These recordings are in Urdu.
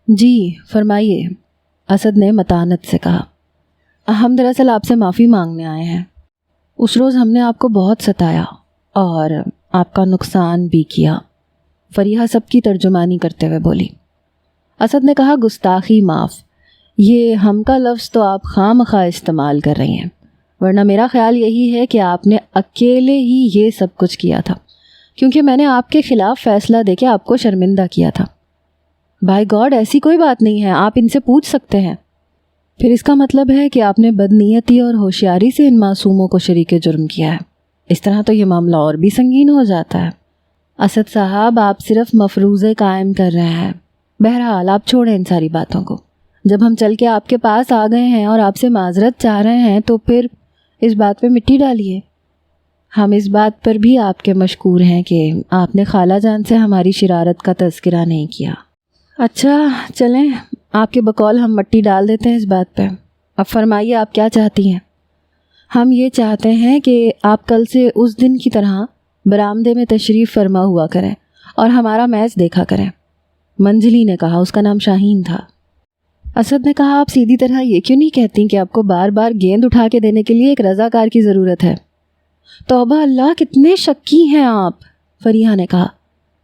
جی فرمائیے، اسد نے متانت سے کہا۔ ہم دراصل آپ سے معافی مانگنے آئے ہیں۔ اس روز ہم نے آپ کو بہت ستایا اور آپ کا نقصان بھی کیا، فریحہ سب کی ترجمانی کرتے ہوئے بولی۔ اسد نے کہا، گستاخی معاف، یہ ہم کا لفظ تو آپ خواہ مخواہ استعمال کر رہی ہیں، ورنہ میرا خیال یہی ہے کہ آپ نے اکیلے ہی یہ سب کچھ کیا تھا، کیونکہ میں نے آپ کے خلاف فیصلہ دے کے آپ کو شرمندہ کیا تھا۔ بائی گاڈ، ایسی کوئی بات نہیں ہے، آپ ان سے پوچھ سکتے ہیں۔ پھر اس کا مطلب ہے کہ آپ نے بدنیتی اور ہوشیاری سے ان معصوموں کو شریک جرم کیا ہے۔ اس طرح تو یہ معاملہ اور بھی سنگین ہو جاتا ہے۔ اسد صاحب، آپ صرف مفروضے قائم کر رہے ہیں۔ بہرحال آپ چھوڑیں ان ساری باتوں کو۔ جب ہم چل کے آپ کے پاس آ گئے ہیں اور آپ سے معذرت چاہ رہے ہیں تو پھر اس بات پہ مٹی ڈالیے۔ ہم اس بات پر بھی آپ کے مشکور ہیں کہ آپ نے خالہ جان سے ہماری شرارت کا تذکرہ نہیں کیا۔ اچھا چلیں، آپ کے بقول ہم مٹی ڈال دیتے ہیں اس بات پہ۔ اب فرمائیے آپ کیا چاہتی ہیں؟ ہم یہ چاہتے ہیں کہ آپ کل سے اس دن کی طرح برآمدے میں تشریف فرما ہوا کریں اور ہمارا میچ دیکھا کریں۔ منجلی نے کہا، اس کا نام شاہین تھا۔ اسد نے کہا، آپ سیدھی طرح یہ کیوں نہیں کہتی کہ آپ کو بار بار گیند اٹھا کے دینے کے لیے ایک رضاکار کی ضرورت ہے؟ توبہ اللہ، کتنے شکی ہیں آپ، فریحہ نے کہا۔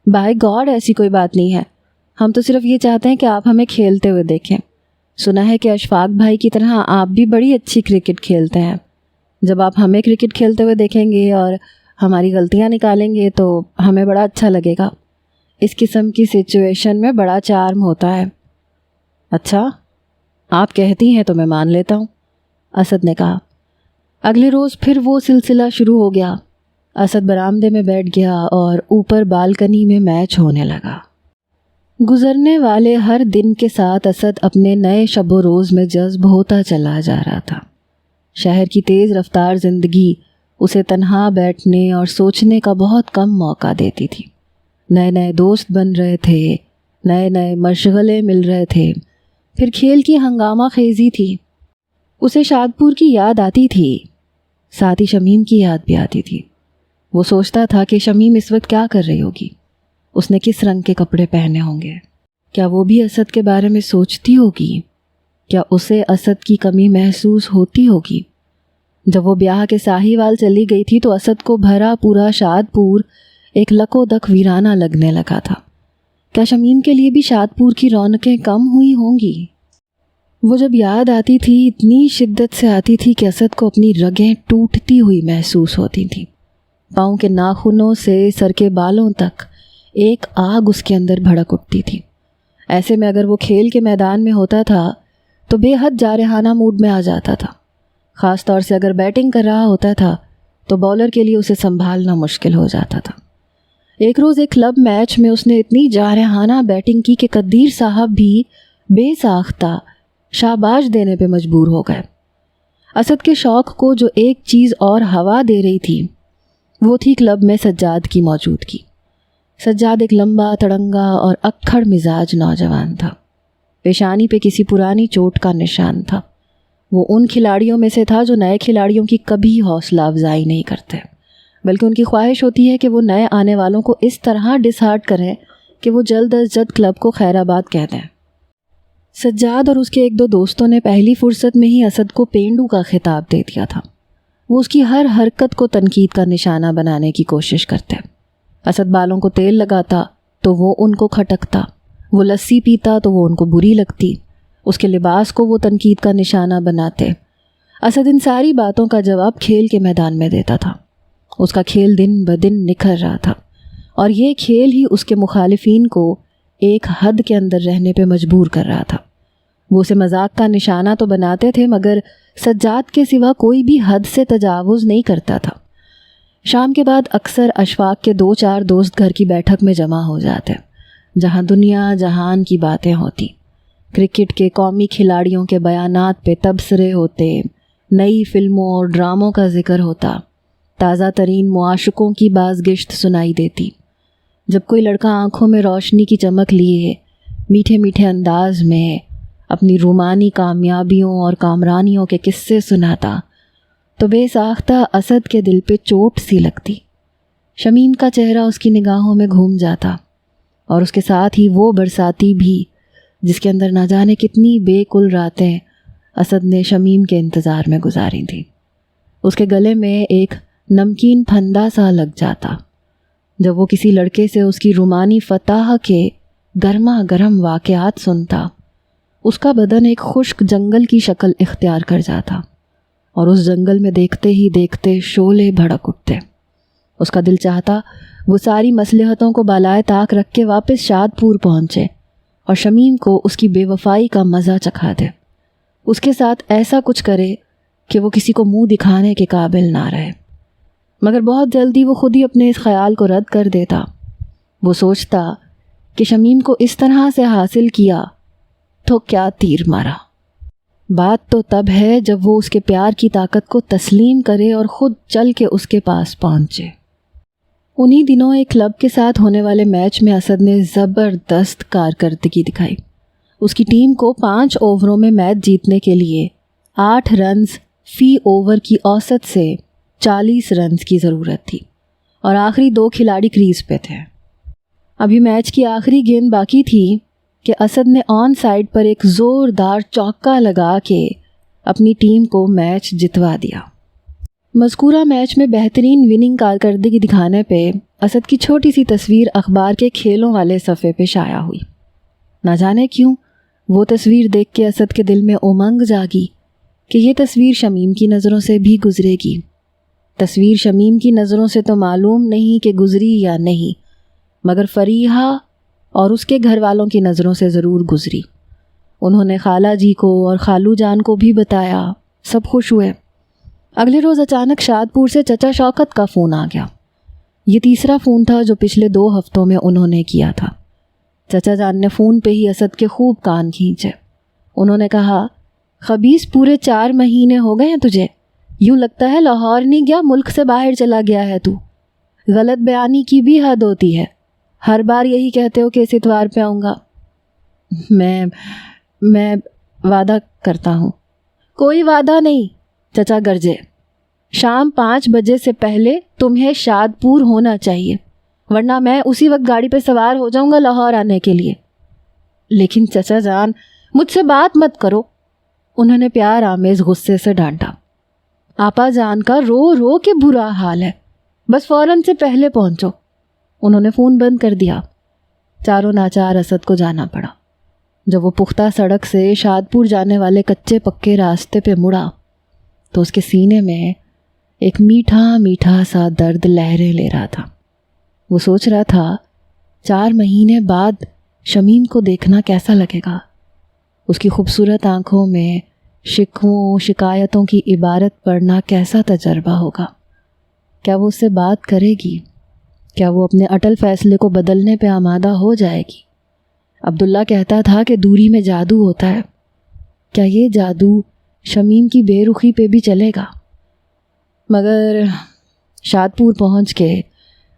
بائی گاڈ، ایسی کوئی بات نہیں ہے، ہم تو صرف یہ چاہتے ہیں کہ آپ ہمیں کھیلتے ہوئے دیکھیں۔ سنا ہے کہ اشفاق بھائی کی طرح آپ بھی بڑی اچھی کرکٹ کھیلتے ہیں۔ جب آپ ہمیں کرکٹ کھیلتے ہوئے دیکھیں گے اور ہماری غلطیاں نکالیں گے تو ہمیں بڑا اچھا لگے گا۔ اس قسم کی سچویشن میں بڑا چارم ہوتا ہے۔ اچھا آپ کہتی ہیں تو میں مان لیتا ہوں، اسد نے کہا۔ اگلے روز پھر وہ سلسلہ شروع ہو گیا۔ اسد برآمدے میں بیٹھ گیا اور اوپر بالکنی میں میچ ہونے لگا۔ گزرنے والے ہر دن کے ساتھ اسد اپنے نئے شب و روز میں جذب ہوتا چلا جا رہا تھا۔ شہر کی تیز رفتار زندگی اسے تنہا بیٹھنے اور سوچنے کا بہت کم موقع دیتی تھی۔ نئے نئے دوست بن رہے تھے، نئے نئے مشغلے مل رہے تھے، پھر کھیل کی ہنگامہ خیزی تھی۔ اسے شادپور کی یاد آتی تھی، ساتھ ہی شمیم کی یاد بھی آتی تھی۔ وہ سوچتا تھا کہ شمیم اس وقت کیا کر رہی ہوگی، اس نے کس رنگ کے کپڑے پہنے ہوں گے، کیا وہ بھی اسد کے بارے میں سوچتی ہوگی، کیا اسے اسد کی کمی محسوس ہوتی ہوگی۔ جب وہ بیاہ کے ساہیوال چلی گئی تھی تو اسد کو بھرا پورا شادپور ایک لکو دک ویرانہ لگنے لگا تھا۔ کیا شمیم کے لیے بھی شادپور کی رونقیں کم ہوئی ہوں گی؟ وہ جب یاد آتی تھی اتنی شدت سے آتی تھی کہ اسد کو اپنی رگیں ٹوٹتی ہوئی محسوس ہوتی تھیں۔ پاؤں کے ناخنوں سے سر کے بالوں تک ایک آگ اس کے اندر بھڑک اٹھتی تھی۔ ایسے میں اگر وہ کھیل کے میدان میں ہوتا تھا تو بے حد جارحانہ موڈ میں آ جاتا تھا۔ خاص طور سے اگر بیٹنگ کر رہا ہوتا تھا تو بولر کے لیے اسے سنبھالنا مشکل ہو جاتا تھا۔ ایک روز ایک کلب میچ میں اس نے اتنی جارحانہ بیٹنگ کی کہ قدیر صاحب بھی بے ساختہ شاباش دینے پہ مجبور ہو گئے۔ اسد کے شوق کو جو ایک چیز اور ہوا دے رہی تھی وہ تھی کلب میں سجاد کی موجودگی۔ سجاد ایک لمبا تڑنگا اور اکھڑ مزاج نوجوان تھا۔ پیشانی پہ کسی پرانی چوٹ کا نشان تھا۔ وہ ان کھلاڑیوں میں سے تھا جو نئے کھلاڑیوں کی کبھی حوصلہ افزائی نہیں کرتے، بلکہ ان کی خواہش ہوتی ہے کہ وہ نئے آنے والوں کو اس طرح ڈسہارٹ کریں کہ وہ جلد از جلد کلب کو خیر آباد کہہ دیں۔ سجاد اور اس کے ایک دو دوستوں نے پہلی فرصت میں ہی اسد کو پینڈو کا خطاب دے دیا تھا۔ وہ اس کی ہر حرکت کو تنقید کا نشانہ بنانے کی کوشش کرتے۔ اسد بالوں کو تیل لگاتا تو وہ ان کو کھٹکتا، وہ لسی پیتا تو وہ ان کو بری لگتی، اس کے لباس کو وہ تنقید کا نشانہ بناتے۔ اسد ان ساری باتوں کا جواب کھیل کے میدان میں دیتا تھا۔ اس کا کھیل دن بدن نکھر رہا تھا اور یہ کھیل ہی اس کے مخالفین کو ایک حد کے اندر رہنے پہ مجبور کر رہا تھا۔ وہ اسے مذاق کا نشانہ تو بناتے تھے مگر سجاد کے سوا کوئی بھی حد سے تجاوز نہیں کرتا تھا۔ شام کے بعد اکثر اشفاق کے 2-4 دوست گھر کی بیٹھک میں جمع ہو جاتے، جہاں دنیا جہان کی باتیں ہوتی، کرکٹ کے قومی کھلاڑیوں کے بیانات پہ تبصرے ہوتے، نئی فلموں اور ڈراموں کا ذکر ہوتا، تازہ ترین معاشقوں کی بازگشت سنائی دیتی۔ جب کوئی لڑکا آنکھوں میں روشنی کی چمک لیے میٹھے میٹھے انداز میں اپنی رومانی کامیابیوں اور کامرانیوں کے قصے سناتا تو بے ساختہ اسد کے دل پہ چوٹ سی لگتی۔ شمیم کا چہرہ اس کی نگاہوں میں گھوم جاتا اور اس کے ساتھ ہی وہ برساتی بھی جس کے اندر نہ جانے کتنی بے کل راتیں اسد نے شمیم کے انتظار میں گزاری تھیں۔ اس کے گلے میں ایک نمکین پھندا سا لگ جاتا جب وہ کسی لڑکے سے اس کی رومانی فتح کے گرما گرم واقعات سنتا۔ اس کا بدن ایک خشک جنگل کی شکل اختیار کر جاتا اور اس جنگل میں دیکھتے ہی دیکھتے شعلے بھڑک اٹھتے۔ اس کا دل چاہتا وہ ساری مصلحتوں کو بالائے طاق رکھ کے واپس شاد پور پہنچے اور شمیم کو اس کی بے وفائی کا مزہ چکھا دے، اس کے ساتھ ایسا کچھ کرے کہ وہ کسی کو منہ دکھانے کے قابل نہ رہے۔ مگر بہت جلدی وہ خود ہی اپنے اس خیال کو رد کر دیتا۔ وہ سوچتا کہ شمیم کو اس طرح سے حاصل کیا تو کیا تیر مارا۔ بات تو تب ہے جب وہ اس کے پیار کی طاقت کو تسلیم کرے اور خود چل کے اس کے پاس پہنچے۔ انہی دنوں ایک کلب کے ساتھ ہونے والے میچ میں اسد نے زبردست کارکردگی دکھائی۔ اس کی ٹیم کو 5 اووروں میں میچ جیتنے کے لیے 8 رنز فی اوور کی اوسط سے 40 رنز کی ضرورت تھی اور آخری 2 کھلاڑی کریز پہ تھے۔ ابھی میچ کی آخری گیند باقی تھی کہ اسد نے آن سائیڈ پر ایک زوردار چوکا لگا کے اپنی ٹیم کو میچ جتوا دیا۔ مذکورہ میچ میں بہترین وننگ کارکردگی دکھانے پہ اسد کی چھوٹی سی تصویر اخبار کے کھیلوں والے صفحے پہ شائع ہوئی۔ نہ جانے کیوں وہ تصویر دیکھ کے اسد کے دل میں امنگ جاگی کہ یہ تصویر شمیم کی نظروں سے بھی گزرے گی۔ تصویر شمیم کی نظروں سے تو معلوم نہیں کہ گزری یا نہیں، مگر فریحہ اور اس کے گھر والوں کی نظروں سے ضرور گزری۔ انہوں نے خالہ جی کو اور خالو جان کو بھی بتایا، سب خوش ہوئے۔ اگلے روز اچانک شادپور سے چچا شوکت کا فون آ گیا۔ یہ تیسرا فون تھا جو پچھلے 2 ہفتوں میں انہوں نے کیا تھا۔ چچا جان نے فون پہ ہی اسد کے خوب کان کھینچے۔ انہوں نے کہا، خبیث پورے 4 مہینے ہو گئے ہیں تجھے، یوں لگتا ہے لاہور نہیں گیا، ملک سے باہر چلا گیا ہے تو۔ غلط بیانی کی بھی حد ہوتی ہے، ہر بار یہی کہتے ہو کہ اس اتوار پہ آؤں گا۔ میں وعدہ کرتا ہوں۔ کوئی وعدہ نہیں، چچا گرجے، شام 5 بجے سے پہلے تمہیں شادپور ہونا چاہیے، ورنہ میں اسی وقت گاڑی پہ سوار ہو جاؤں گا لاہور آنے کے لیے۔ لیکن چچا جان مجھ سے بات مت کرو، انہوں نے پیار آمیز غصے سے ڈانٹا۔ آپا جان کا رو رو کے برا حال ہے، بس فوراً سے پہلے پہنچو۔ انہوں نے فون بند کر دیا۔ چاروں ناچار اسد کو جانا پڑا۔ جب وہ پختہ سڑک سے شادپور جانے والے کچے پکے راستے پہ مڑا تو اس کے سینے میں ایک میٹھا میٹھا سا درد لہریں لے رہا تھا۔ وہ سوچ رہا تھا 4 مہینے بعد شمیم کو دیکھنا کیسا لگے گا۔ اس کی خوبصورت آنکھوں میں شکووں شکایتوں کی عبارت پڑھنا کیسا تجربہ ہوگا۔ کیا وہ اس سے بات کرے گی؟ کیا وہ اپنے اٹل فیصلے کو بدلنے پہ آمادہ ہو جائے گی؟ عبداللہ کہتا تھا کہ دوری میں جادو ہوتا ہے، کیا یہ جادو شمیم کی بے رخی پہ بھی چلے گا؟ مگر شادپور پہنچ کے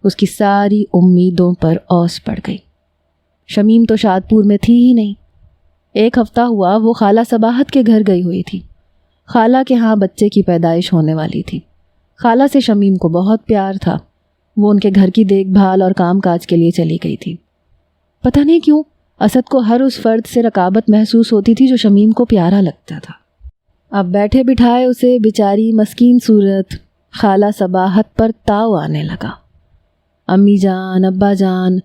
اس کی ساری امیدوں پر اوس پڑ گئی۔ شمیم تو شادپور میں تھی ہی نہیں۔ 1 ہفتہ ہوا وہ خالہ صباحت کے گھر گئی ہوئی تھی۔ خالہ کے ہاں بچے کی پیدائش ہونے والی تھی۔ خالہ سے شمیم کو بہت پیار تھا۔ وہ ان کے گھر کی دیکھ بھال اور کام کاج کے لیے چلی گئی تھی۔ پتہ نہیں کیوں اسد کو ہر اس فرد سے رقابت محسوس ہوتی تھی جو شمیم کو پیارا لگتا تھا۔ اب بیٹھے بٹھائے اسے بیچاری مسکین صورت خالہ صباحت پر تاؤ آنے لگا۔ امی جان، ابا جان،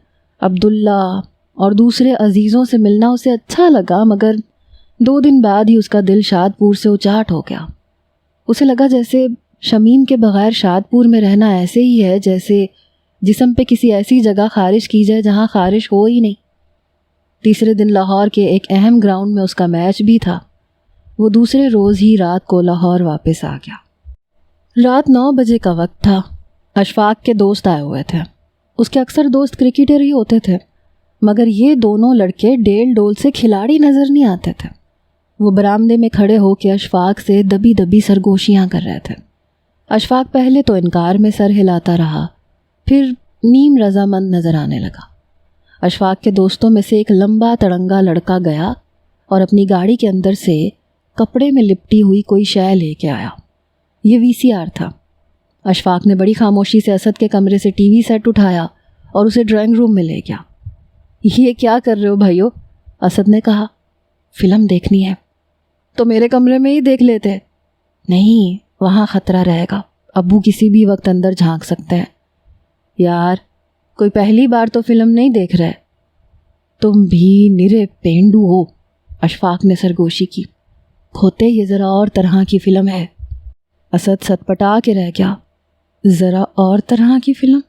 عبداللہ اور دوسرے عزیزوں سے ملنا اسے اچھا لگا، مگر 2 دن بعد ہی اس کا دل شادپور سے اچاٹ ہو گیا۔ اسے لگا جیسے شمیم کے بغیر شادپور میں رہنا ایسے ہی ہے جیسے جسم پہ کسی ایسی جگہ خارش کی جائے جہاں خارش ہو ہی نہیں۔ تیسرے دن لاہور کے ایک اہم گراؤنڈ میں اس کا میچ بھی تھا۔ وہ دوسرے روز ہی رات کو لاہور واپس آ گیا۔ رات 9 بجے کا وقت تھا۔ اشفاق کے دوست آئے ہوئے تھے۔ اس کے اکثر دوست کرکٹر ہی ہوتے تھے، مگر یہ دونوں لڑکے ڈیل ڈول سے کھلاڑی نظر نہیں آتے تھے۔ وہ برآمدے میں کھڑے ہو کے اشفاق سے دبی دبی سرگوشیاں کر رہے تھے۔ اشفاق پہلے تو انکار میں سر ہلاتا رہا، پھر نیم رضامند نظر آنے لگا۔ اشفاق کے دوستوں میں سے ایک لمبا تڑنگا لڑکا گیا اور اپنی گاڑی کے اندر سے کپڑے میں لپٹی ہوئی کوئی شے لے کے آیا۔ یہ VCR تھا۔ اشفاق نے بڑی خاموشی سے اسد کے کمرے سے ٹی وی سیٹ اٹھایا اور اسے ڈرائنگ روم میں لے گیا۔ یہ کیا کر رہے ہو بھائیو؟ اسد نے کہا فلم دیکھنی ہے تو میرے کمرے میں ہی دیکھ لیتے. نہیں, وہاں خطرہ رہے گا, ابو کسی بھی وقت اندر جھانک سکتے ہیں. یار کوئی پہلی بار تو فلم نہیں دیکھ رہے. تم بھی نرے پینڈو ہو, اشفاق نے سرگوشی کی. کھوتے یہ ذرا اور طرح کی فلم ہے. اسد سٹپٹا کے رہ گیا. ذرا اور طرح کی فلم؟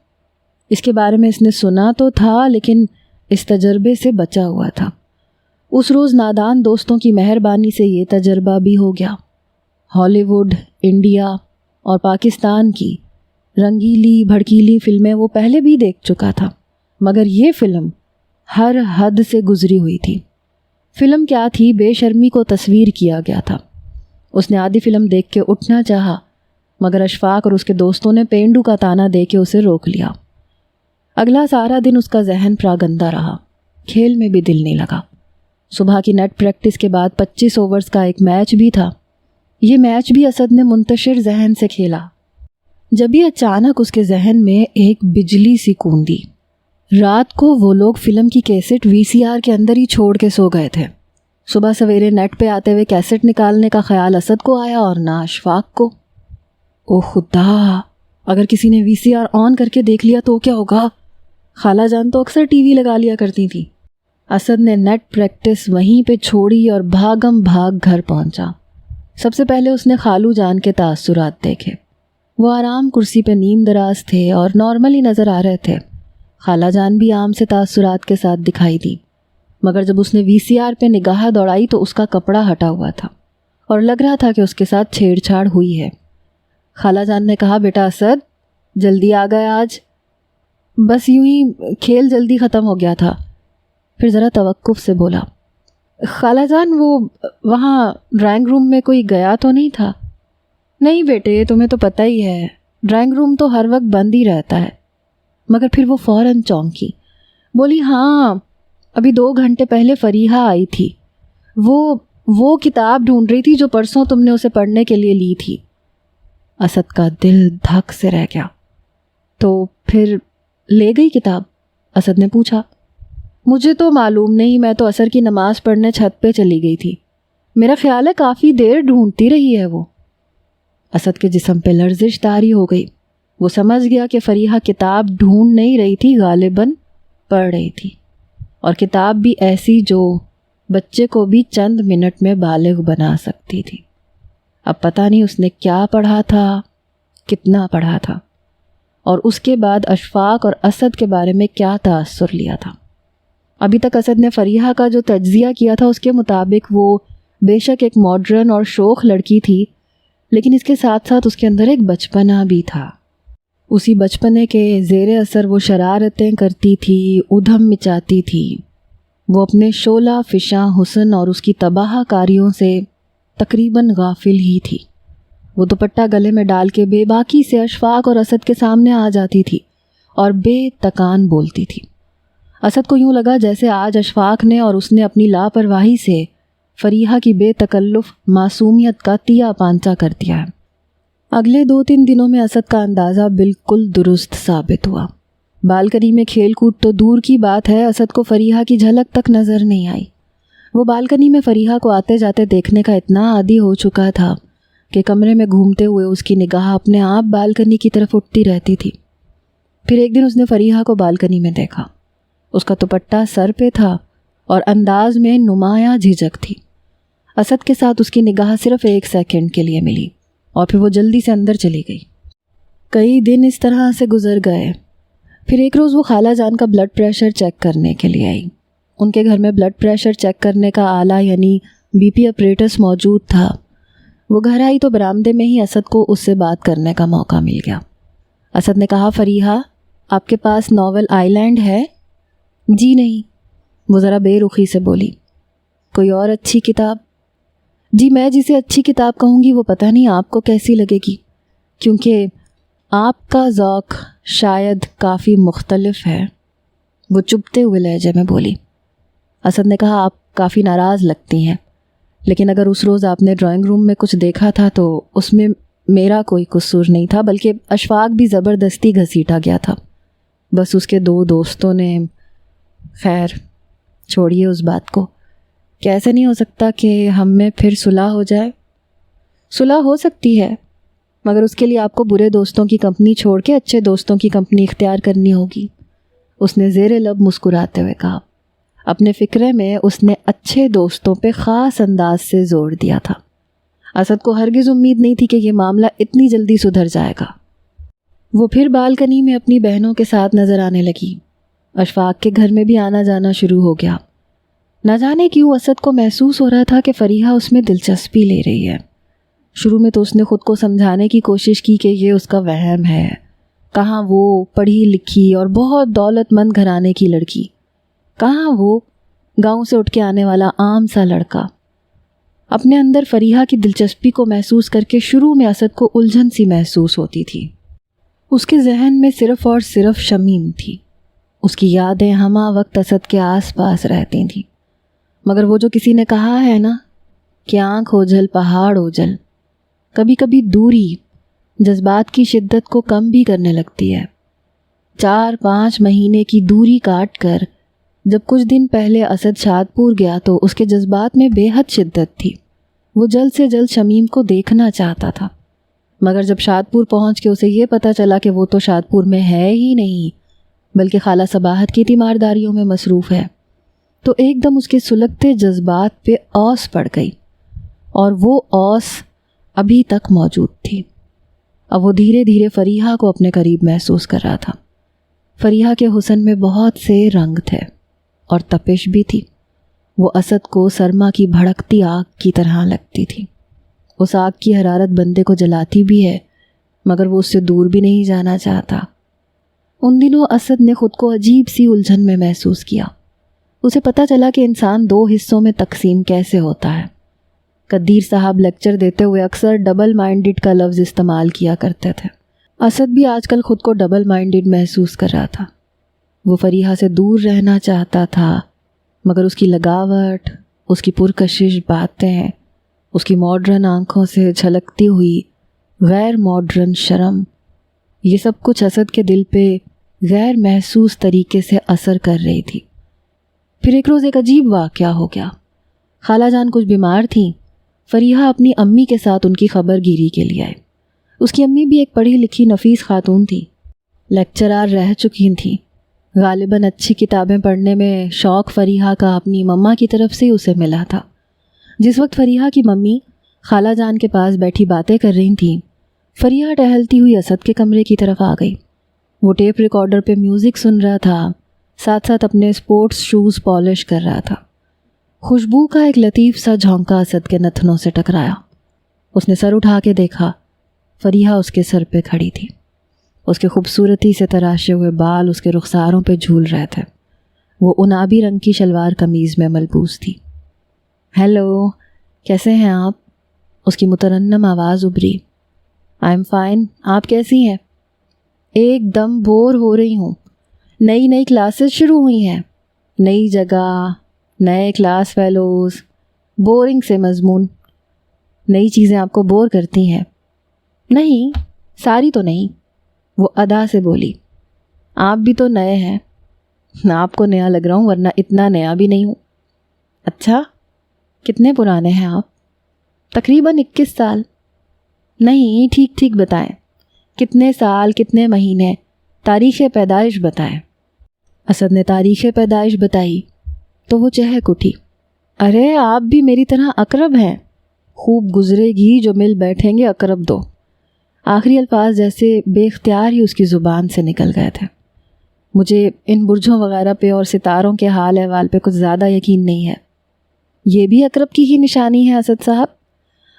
اس کے بارے میں اس نے سنا تو تھا لیکن اس تجربے سے بچا ہوا تھا. اس روز نادان دوستوں کی مہربانی سے یہ تجربہ بھی ہو گیا. ہالی ووڈ، انڈیا اور پاکستان کی رنگیلی بھڑکیلی فلمیں وہ پہلے بھی دیکھ چکا تھا، مگر یہ فلم ہر حد سے گزری ہوئی تھی. فلم کیا تھی؟ بے شرمی کو تصویر کیا گیا تھا. اس نے آدھی فلم دیکھ کے اٹھنا چاہا مگر اشفاق اور اس کے دوستوں نے پینڈو کا تانا دے کے اسے روک لیا. اگلا سارا دن اس کا ذہن پراگندہ رہا. کھیل میں بھی دل نہیں لگا. صبح کی نیٹ پریکٹس کے بعد 25 اوورز کا ایک میچ بھی تھا. یہ میچ بھی اسد نے منتشر ذہن سے کھیلا. جبھی اچانک اس کے ذہن میں ایک بجلی سی کوندی. رات کو وہ لوگ فلم کی کیسٹ VCR کے اندر ہی چھوڑ کے سو گئے تھے. صبح سویرے نیٹ پہ آتے ہوئے کیسٹ نکالنے کا خیال اسد کو آیا اور نہ اشفاق کو. او خدا، اگر کسی نے VCR آن کر کے دیکھ لیا تو کیا ہوگا؟ خالہ جان تو اکثر ٹی وی لگا لیا کرتی تھی. اسد نے نیٹ پریکٹس وہیں پہ چھوڑی اور بھاگم بھاگ گھر پہنچا. سب سے پہلے اس نے خالو جان کے تاثرات دیکھے. وہ آرام کرسی پہ نیم دراز تھے اور نارمل ہی نظر آ رہے تھے. خالہ جان بھی عام سے تاثرات کے ساتھ دکھائی دی، مگر جب اس نے VCR پہ نگاہ دوڑائی تو اس کا کپڑا ہٹا ہوا تھا اور لگ رہا تھا کہ اس کے ساتھ چھیڑ چھاڑ ہوئی ہے. خالہ جان نے کہا، بیٹا اسد جلدی آ گئے آج؟ بس یوں ہی، کھیل جلدی ختم ہو گیا تھا. پھر ذرا توقف سے بولا، خالہ جان وہ وہاں ڈرائنگ روم میں کوئی گیا تو نہیں تھا؟ نہیں بیٹے، تمہیں تو پتہ ہی ہے ڈرائنگ روم تو ہر وقت بند ہی رہتا ہے. مگر پھر وہ فوراً چونکی، بولی ہاں ابھی 2 گھنٹے پہلے فریحہ آئی تھی. وہ کتاب ڈھونڈ رہی تھی جو پرسوں تم نے اسے پڑھنے کے لیے لی تھی. اسد کا دل دھک سے رہ گیا. تو پھر لے گئی کتاب؟ اسد نے پوچھا. مجھے تو معلوم نہیں، میں تو عصر کی نماز پڑھنے چھت پہ چلی گئی تھی. میرا خیال ہے کافی دیر ڈھونڈتی رہی ہے وہ. اسد کے جسم پہ لرزش طاری ہو گئی. وہ سمجھ گیا کہ فریحہ کتاب ڈھونڈ نہیں رہی تھی، غالباً پڑھ رہی تھی، اور کتاب بھی ایسی جو بچے کو بھی چند منٹ میں بالغ بنا سکتی تھی. اب پتہ نہیں اس نے کیا پڑھا تھا، کتنا پڑھا تھا، اور اس کے بعد اشفاق اور اسد کے بارے میں کیا تاثر لیا تھا. ابھی تک اسد نے فریحہ کا جو تجزیہ کیا تھا اس کے مطابق وہ بے شک ایک ماڈرن اور شوخ لڑکی تھی، لیکن اس کے ساتھ ساتھ اس کے اندر ایک بچپنا بھی تھا. اسی بچپنے کے زیر اثر وہ شرارتیں کرتی تھی، ادھم مچاتی تھی. وہ اپنے شعلہ فشاں حسن اور اس کی تباہ کاریوں سے تقریباً غافل ہی تھی. وہ دوپٹہ گلے میں ڈال کے بے باکی سے اشفاق اور اسد کے سامنے آ جاتی تھی اور بے تکان بولتی تھی. اسد کو یوں لگا جیسے آج اشفاق نے اور اس نے اپنی لاپرواہی سے فریحہ کی بے تکلف معصومیت کا تیا پانچا کر دیا ہے. اگلے 2-3 دنوں میں اسد کا اندازہ بالکل درست ثابت ہوا. بالکنی میں کھیل کود تو دور کی بات ہے، اسد کو فریحہ کی جھلک تک نظر نہیں آئی. وہ بالکنی میں فریحہ کو آتے جاتے دیکھنے کا اتنا عادی ہو چکا تھا کہ کمرے میں گھومتے ہوئے اس کی نگاہ اپنے آپ بالکنی کی طرف اٹھتی رہتی تھی. پھر ایک دن اس نے فریحہ کو بالکنی میں دیکھا. اس کا دوپٹہ سر پہ تھا اور انداز میں نمایاں جھجک تھی. اسد کے ساتھ اس کی نگاہ صرف 1 سیکنڈ کے لیے ملی اور پھر وہ جلدی سے اندر چلی گئی. کئی دن اس طرح سے گزر گئے. پھر ایک روز وہ خالہ جان کا بلڈ پریشر چیک کرنے کے لیے آئی. ان کے گھر میں بلڈ پریشر چیک کرنے کا آلہ یعنی BP اپریٹس موجود تھا. وہ گھر آئی تو برآمدے میں ہی اسد کو اس سے بات کرنے کا موقع مل گیا. اسد نے کہا، فریحہ آپ کے پاس ناول آئی لینڈ ہے؟ جی نہیں. وہ ذرا بے رخی سے بولی. کوئی اور اچھی کتاب؟ جی میں جسے اچھی کتاب کہوں گی وہ پتہ نہیں آپ کو کیسی لگے گی، کیونکہ آپ کا ذوق شاید کافی مختلف ہے. وہ چبھتے ہوئے لہجے میں بولی. اسد نے کہا، آپ کافی ناراض لگتی ہیں، لیکن اگر اس روز آپ نے ڈرائنگ روم میں کچھ دیکھا تھا تو اس میں میرا کوئی قصور نہیں تھا، بلکہ اشفاق بھی زبردستی گھسیٹا گیا تھا. بس اس کے 2 دوستوں نے. خیر چھوڑیے اس بات کو. کیا ایسا نہیں ہو سکتا کہ ہم میں پھر صلح ہو جائے؟ صلح ہو سکتی ہے، مگر اس کے لیے آپ کو برے دوستوں کی کمپنی چھوڑ کے اچھے دوستوں کی کمپنی اختیار کرنی ہوگی، اس نے زیر لب مسکراتے ہوئے کہا۔ اپنے فکرے میں اس نے اچھے دوستوں پہ خاص انداز سے زور دیا تھا۔ اسد کو ہرگز امید نہیں تھی کہ یہ معاملہ اتنی جلدی سدھر جائے گا۔ وہ پھر بالکنی میں اپنی بہنوں کے ساتھ نظر آنے لگی۔ اشفاق کے گھر میں بھی آنا جانا شروع ہو گیا۔ نہ جانے کیوں اسد کو محسوس ہو رہا تھا کہ فریحہ اس میں دلچسپی لے رہی ہے۔ شروع میں تو اس نے خود کو سمجھانے کی کوشش کی کہ یہ اس کا وہم ہے، کہاں وہ پڑھی لکھی اور بہت دولت مند گھرانے کی لڑکی، کہاں وہ گاؤں سے اٹھ کے آنے والا عام سا لڑکا۔ اپنے اندر فریحہ کی دلچسپی کو محسوس کر کے شروع میں اسد کو الجھن سی محسوس ہوتی تھی۔ اس کے ذہن میں صرف اور صرف شمیم تھی۔ اس کی یادیں ہمہ وقت اسد کے آس پاس رہتی تھیں، مگر وہ جو کسی نے کہا ہے نا کہ آنکھ اوجھل پہاڑ اوجھل، کبھی کبھی دوری جذبات کی شدت کو کم بھی کرنے لگتی ہے۔ 4-5 مہینے کی دوری کاٹ کر جب کچھ دن پہلے اسد شادپور گیا تو اس کے جذبات میں بے حد شدت تھی۔ وہ جلد سے جلد شمیم کو دیکھنا چاہتا تھا، مگر جب شادپور پہنچ کے اسے یہ پتہ چلا کہ وہ تو شادپور میں ہے ہی نہیں بلکہ خالہ صباحت کی تیمارداریوں میں مصروف ہے، تو ایک دم اس کے سلگتے جذبات پہ اوس پڑ گئی، اور وہ اوس ابھی تک موجود تھی۔ اب وہ دھیرے دھیرے فریحہ کو اپنے قریب محسوس کر رہا تھا۔ فریحہ کے حسن میں بہت سے رنگ تھے اور تپش بھی تھی۔ وہ اسد کو سرما کی بھڑکتی آگ کی طرح لگتی تھی۔ اس آگ کی حرارت بندے کو جلاتی بھی ہے، مگر وہ اس سے دور بھی نہیں جانا چاہتا۔ ان دنوں اسد نے خود کو عجیب سی الجھن میں محسوس کیا۔ اسے پتہ چلا کہ انسان 2 حصوں میں تقسیم کیسے ہوتا ہے۔ قدیر صاحب لیکچر دیتے ہوئے اکثر ڈبل مائنڈڈ کا لفظ استعمال کیا کرتے تھے۔ اسد بھی آج کل خود کو ڈبل مائنڈڈ محسوس کر رہا تھا۔ وہ فریحہ سے دور رہنا چاہتا تھا، مگر اس کی لگاوٹ، اس کی پرکشش باتیں، اس کی ماڈرن آنکھوں سے جھلکتی ہوئی غیر ماڈرن شرم، یہ سب کچھ اسد کے دل پہ غیر محسوس طریقے سے اثر کر رہی تھی۔ پھر ایک روز ایک عجیب واقعہ ہو گیا۔ خالہ جان کچھ بیمار تھیں۔ فریحہ اپنی امی کے ساتھ ان کی خبر گیری کے لیے آئے۔ اس کی امی بھی ایک پڑھی لکھی نفیس خاتون تھی، لیکچرار رہ چکی تھیں۔ غالباً اچھی کتابیں پڑھنے میں شوق فریحہ کا اپنی مما کی طرف سے اسے ملا تھا۔ جس وقت فریحہ کی ممی خالہ جان کے پاس بیٹھی باتیں کر رہی تھیں، فریحہ ٹہلتی ہوئی اسد کے کمرے کی طرف آ گئی۔ وہ ٹیپ ریکارڈر پہ میوزک سن رہا تھا، ساتھ ساتھ اپنے سپورٹس شوز پالش کر رہا تھا۔ خوشبو کا ایک لطیف سا جھونکا اسد کے نتنوں سے ٹکرایا۔ اس نے سر اٹھا کے دیکھا، فریحہ اس کے سر پہ کھڑی تھی۔ اس کے خوبصورتی سے تراشے ہوئے بال اس کے رخساروں پہ جھول رہے تھے۔ وہ انابی رنگ کی شلوار قمیض میں ملبوس تھی۔ ہیلو، کیسے ہیں آپ؟ اس کی مترنم آواز ابھری۔ آئی ایم فائن، آپ کیسی ہیں؟ ایک دم بور ہو رہی ہوں۔ نئی کلاسز شروع ہوئی ہیں، نئی جگہ، نئے کلاس فیلوز، بورنگ سے مضمون۔ نئی چیزیں آپ کو بور کرتی ہیں؟ نہیں، ساری تو نہیں، وہ ادا سے بولی۔ آپ بھی تو نئے ہیں۔ آپ کو نیا لگ رہا ہوں، ورنہ اتنا نیا بھی نہیں ہوں۔ اچھا، کتنے پرانے ہیں آپ؟ تقریباً 21 سال۔ نہیں، ٹھیک بتائیں، کتنے سال، کتنے مہینے، تاریخ پیدائش بتائیں۔ اسد نے تاریخ پیدائش بتائی تو وہ چہک اٹھی۔ ارے آپ بھی میری طرح اقرب ہیں، خوب گزرے گی جو مل بیٹھیں گے اقرب دو۔ آخری الفاظ جیسے بے اختیار ہی اس کی زبان سے نکل گئے تھے۔ مجھے ان برجوں وغیرہ پہ اور ستاروں کے حال احوال پہ کچھ زیادہ یقین نہیں ہے۔ یہ بھی اقرب کی ہی نشانی ہے اسد صاحب۔